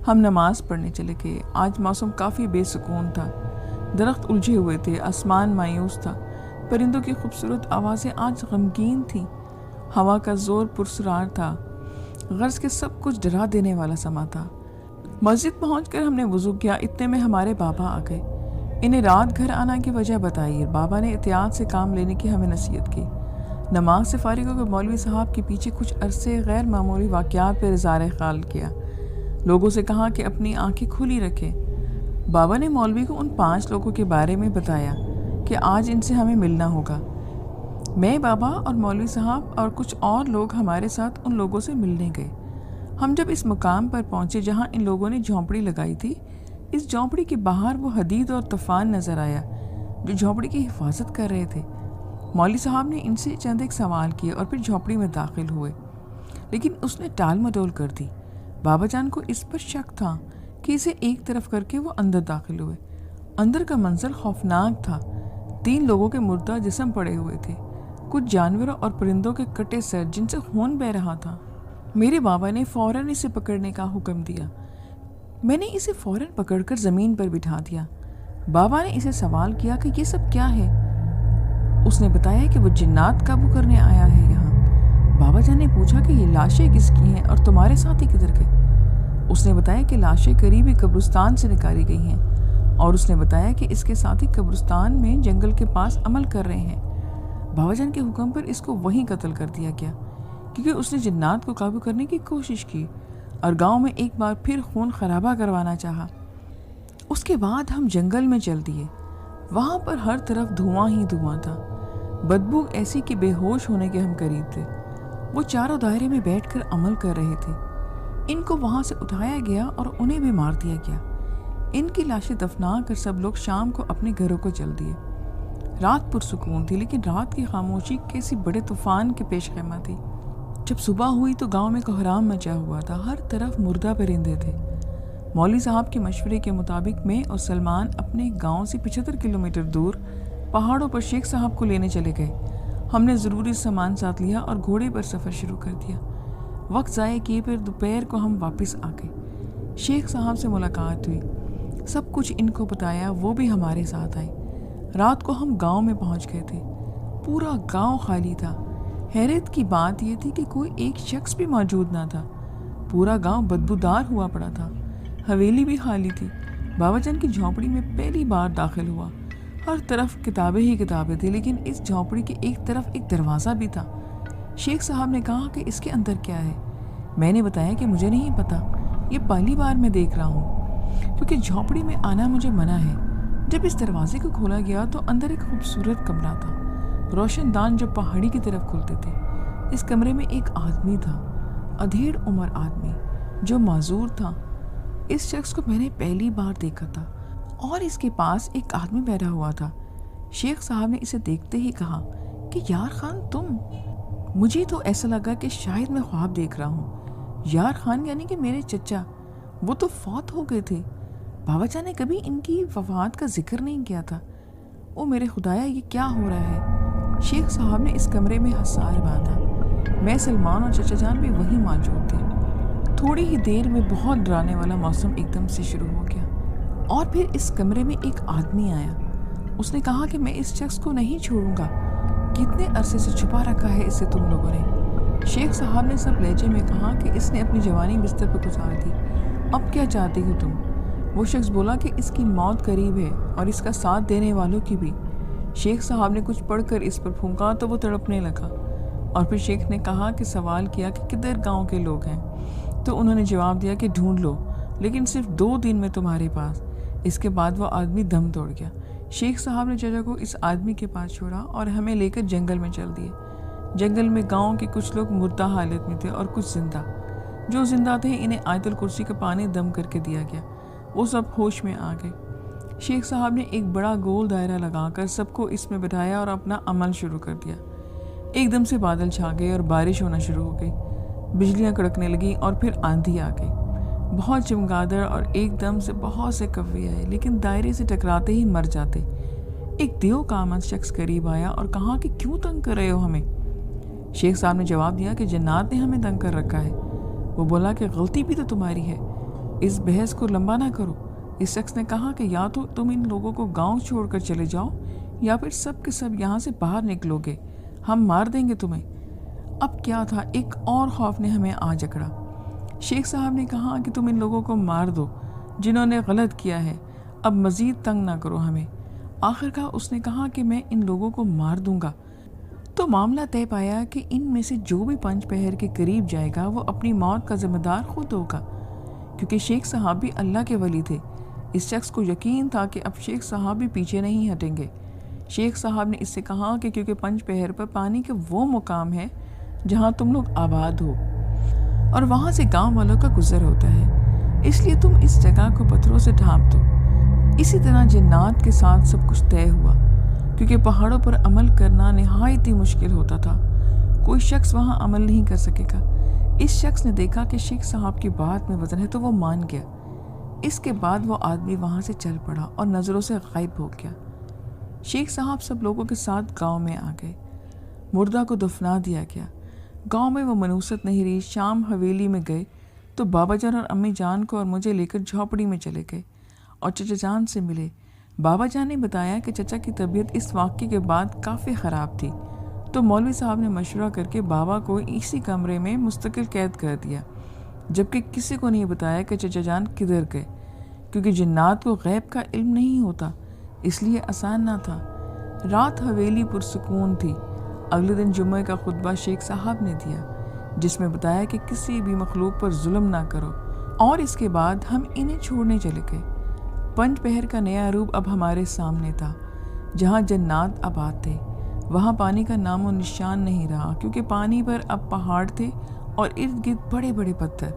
ہم نماز پڑھنے چلے گئے۔ آج موسم کافی بے سکون تھا۔ درخت الجھے ہوئے تھے، آسمان مایوس تھا، پرندوں کی خوبصورت آوازیں آج غمگین تھیں۔ ہوا کا زور پرسرار تھا، غرض کے سب کچھ ڈرا دینے والا سما تھا۔ مسجد پہنچ کر ہم نے وضو کیا، اتنے میں ہمارے بابا آ گئے۔ انہیں رات گھر آنا کی وجہ بتائی۔ بابا نے احتیاط سے کام لینے کی ہمیں نصیحت کی۔ نماز سے فارغ ہو کر مولوی صاحب کے پیچھے کچھ عرصے غیر معمولی واقعات پر اظہار خیال کیا۔ لوگوں سے کہا کہ اپنی آنکھیں کھلی رکھیں۔ بابا نے مولوی کو ان 5 لوگوں کے بارے میں بتایا کہ آج ان سے ہمیں ملنا ہوگا۔ میں، بابا اور مولوی صاحب اور کچھ اور لوگ ہمارے ساتھ ان لوگوں سے ملنے گئے۔ ہم جب اس مقام پر پہنچے جہاں ان لوگوں نے جھونپڑی لگائی تھی، اس جھونپڑی کے باہر وہ حدید اور طوفان نظر آیا جو جھونپڑی کی حفاظت کر رہے تھے۔ مولوی صاحب نے ان سے چند ایک سوال کیے اور پھر جھونپڑی میں داخل ہوئے، لیکن اس نے ٹال مٹول کر دی۔ بابا جان کو اس پر شک تھا کہ اسے ایک طرف کر کے وہ اندر داخل ہوئے۔ اندر کا منظر خوفناک تھا۔ 3 لوگوں کے مردہ جسم پڑے ہوئے تھے، کچھ جانوروں اور پرندوں کے کٹے سر جن سے خون بہہ رہا تھا۔ میرے بابا نے فوراً اسے پکڑنے کا حکم دیا۔ میں نے اسے فوراً پکڑ کر زمین پر بٹھا دیا۔ بابا نے اسے سوال کیا کہ یہ سب کیا ہے؟ اس نے بتایا کہ وہ جنات قابو کرنے آیا ہے یہاں۔ بابا جان نے پوچھا کہ یہ لاشیں کس کی ہیں اور تمہارے ساتھی کدھر گئے؟ اس نے بتایا کہ لاشیں قریبی قبرستان سے نکالی گئی ہیں، اور اس نے بتایا کہ اس کے ساتھی قبرستان میں جنگل کے پاس عمل کر رہے ہیں۔ بابا جان کے حکم پر اس کو وہیں قتل کر دیا گیا، کیونکہ اس نے جنات کو قابو کرنے کی کوشش کی اور گاؤں میں ایک بار پھر خون خرابہ کروانا چاہا۔ اس کے بعد ہم جنگل میں چل دیے۔ وہاں پر ہر طرف دھواں ہی دھواں تھا، بدبو ایسی کہ بے ہوش ہونے کے ہم قریب تھے۔ وہ چاروں دائرے میں بیٹھ کر عمل کر رہے تھے۔ ان کو وہاں سے اٹھایا گیا اور انہیں بھی مار دیا گیا۔ ان کی لاشیں دفنا کر سب لوگ شام کو اپنے گھروں کو چل دیے۔ رات پرسکون تھی، لیکن رات کی خاموشی کیسی بڑے طوفان کے پیش خیمہ تھی۔ جب صبح ہوئی تو گاؤں میں کوہرام مچا ہوا تھا، ہر طرف مردہ پرندے تھے۔ مولوی صاحب کے مشورے کے مطابق میں اور سلمان اپنے گاؤں سے 75 کلومیٹر دور پہاڑوں پر شیخ صاحب کو لینے چلے گئے۔ ہم نے ضروری سامان ساتھ لیا اور گھوڑے پر سفر شروع کر دیا۔ وقت ضائع کیے پھر دوپہر کو ہم واپس آ گئے۔ شیخ صاحب سے ملاقات ہوئی، سب کچھ ان کو بتایا، وہ بھی ہمارے ساتھ آئے۔ رات کو ہم گاؤں میں پہنچ گئے تھے۔ پورا گاؤں خالی تھا۔ حیرت کی بات یہ تھی کہ کوئی ایک شخص بھی موجود نہ تھا۔ پورا گاؤں بدبودار ہوا پڑا تھا۔ حویلی بھی خالی تھی۔ بابا جان کی جھونپڑی میں پہلی بار داخل ہوا۔ ہر طرف کتابیں ہی کتابیں تھیں، لیکن اس جھونپڑی کے ایک طرف ایک دروازہ بھی تھا۔ شیخ صاحب نے کہا کہ اس کے اندر کیا ہے؟ میں نے بتایا کہ مجھے نہیں پتا، یہ پہلی بار میں دیکھ رہا ہوں، کیونکہ جھونپڑی میں آنا مجھے منع ہے۔ جب اس دروازے کو کھولا گیا تو اندر ایک خوبصورت کمرہ تھا، روشن دان جو پہاڑی کی طرف کھلتے تھے۔ اس کمرے میں ایک آدمی تھا، ادھیڑ عمر آدمی جو معذور تھا۔ اس شخص کو میں نے پہلی بار دیکھا تھا اور اس کے پاس ایک آدمی بیٹھا ہوا تھا۔ شیخ صاحب نے اسے دیکھتے ہی کہا کہ یار خان تم؟ مجھے تو ایسا لگا کہ شاید میں خواب دیکھ رہا ہوں۔ یار خان یعنی کہ میرے چچا، وہ تو فوت ہو گئے تھے۔ بابا جان نے کبھی ان کی وفات کا ذکر نہیں کیا تھا۔ او میرے خدایا، یہ کیا ہو رہا ہے؟ شیخ صاحب نے اس کمرے میں حصار باندھا۔ میں سلمان اور چچا جان بھی وہیں موجود تھے۔ تھوڑی ہی دیر میں بہت ڈرانے والا موسم ایک دم سے شروع ہو گیا اور پھر اس کمرے میں ایک آدمی آیا۔ اس نے کہا کہ میں اس شخص کو نہیں چھوڑوں گا، کتنے عرصے سے چھپا رکھا ہے اسے تم لوگوں نے۔ شیخ صاحب نے سب لہجے میں کہا کہ اس نے اپنی جوانی بستر پر گزار دی، اب کیا چاہتی ہو تم؟ وہ شخص بولا کہ اس کی موت قریب ہے اور اس کا ساتھ دینے والوں کی بھی۔ شیخ صاحب نے کچھ پڑھ کر اس پر پھونکا تو وہ تڑپنے لگا، اور پھر شیخ نے کہا کہ سوال کیا کہ کدھر گاؤں کے لوگ ہیں؟ تو انہوں نے جواب دیا کہ ڈھونڈ لو، لیکن صرف 2 دن میں تمہارے پاس۔ اس کے بعد وہ آدمی دم توڑ گیا۔ شیخ صاحب نے چچا کو اس آدمی کے پاس چھوڑا اور ہمیں لے کر جنگل میں چل دیے۔ جنگل میں گاؤں کے کچھ لوگ مردہ حالت میں تھے اور کچھ زندہ۔ جو زندہ تھے انہیں آیت الکرسی کا پانی دم کر کے دیا گیا، وہ سب ہوش میں آ گئے۔ شیخ صاحب نے ایک بڑا گول دائرہ لگا کر سب کو اس میں بٹھایا اور اپنا عمل شروع کر دیا۔ ایک دم سے بادل چھا گئے اور بارش ہونا شروع ہو گئی، بجلیاں کڑکنے لگیں اور پھر آندھی آ گئی، بہت چمگادڑ، اور ایک دم سے بہت سے کوے آئے، لیکن دائرے سے ٹکراتے ہی مر جاتے۔ ایک دیو کامن شخص قریب آیا اور کہا کہ کیوں تنگ کر رہے ہو ہمیں؟ شیخ صاحب نے جواب دیا کہ جنات نے ہمیں تنگ کر رکھا ہے۔ وہ بولا کہ غلطی بھی تو تمہاری ہے، اس بحث کو لمبا نہ کرو۔ اس شخص نے کہا کہ یا تو تم ان لوگوں کو گاؤں چھوڑ کر چلے جاؤ یا پھر سب کے سب یہاں سے باہر نکلو گے، ہم مار دیں گے تمہیں۔ اب کیا تھا، ایک اور خوف نے ہمیں آ جکڑا۔ شیخ صاحب نے کہا کہ تم ان لوگوں کو مار دو جنہوں نے غلط کیا ہے، اب مزید تنگ نہ کرو ہمیں۔ آخر کا اس نے کہا کہ میں ان لوگوں کو مار دوں گا۔ تو معاملہ طے پایا کہ ان میں سے جو بھی 5 پہر کے قریب جائے گا وہ اپنی موت کا ذمہ دار خود ہوگا، کیونکہ شیخ صاحب بھی اللہ کے ولی تھے۔ اس شخص کو یقین تھا کہ اب شیخ صاحب بھی پیچھے نہیں ہٹیں گے۔ شیخ صاحب نے اس سے کہا کہ کیونکہ 5 پہر پر پانی کا وہ مقام ہے جہاں تم لوگ آباد ہو اور وہاں سے گاؤں والوں کا گزر ہوتا ہے، اس لیے تم اس جگہ کو پتھروں سے ڈھانپ دو۔ اسی طرح جنات کے ساتھ سب کچھ طے ہوا، کیونکہ پہاڑوں پر عمل کرنا نہایت ہی مشکل ہوتا تھا، کوئی شخص وہاں عمل نہیں کر سکے گا۔ اس شخص نے دیکھا کہ شیخ صاحب کی بات میں وزن ہے تو وہ مان گیا۔ اس کے بعد وہ آدمی وہاں سے چل پڑا اور نظروں سے غائب ہو گیا۔ شیخ صاحب سب لوگوں کے ساتھ گاؤں میں آ گئے، مردہ کو دفنا دیا گیا۔ گاؤں میں وہ منوست نہیں رہی۔ شام حویلی میں گئے تو بابا جان اور امی جان کو اور مجھے لے کر جھوپڑی میں چلے گئے اور چچا جان سے ملے۔ بابا جان نے بتایا کہ چچا کی طبیعت اس واقعے کے بعد کافی خراب تھی، تو مولوی صاحب نے مشورہ کر کے بابا کو اسی کمرے میں مستقل قید کر دیا، جبکہ کسی کو نہیں بتایا کہ چچا جان کدھر گئے، کیونکہ جنات کو غیب کا علم نہیں ہوتا، اس لیے آسان نہ تھا۔ رات حویلی پرسکون تھی۔ اگلے دن جمعہ کا خطبہ شیخ صاحب نے دیا، جس میں بتایا کہ کسی بھی مخلوق پر ظلم نہ کرو، اور اس کے بعد ہم انہیں چھوڑنے چلے گئے۔ 5 پہر کا نیا روپ اب ہمارے سامنے تھا۔ جہاں جنات آباد تھے وہاں پانی کا نام و نشان نہیں رہا، کیونکہ پانی پر اب پہاڑ تھے اور ارد گرد بڑے بڑے پتھر۔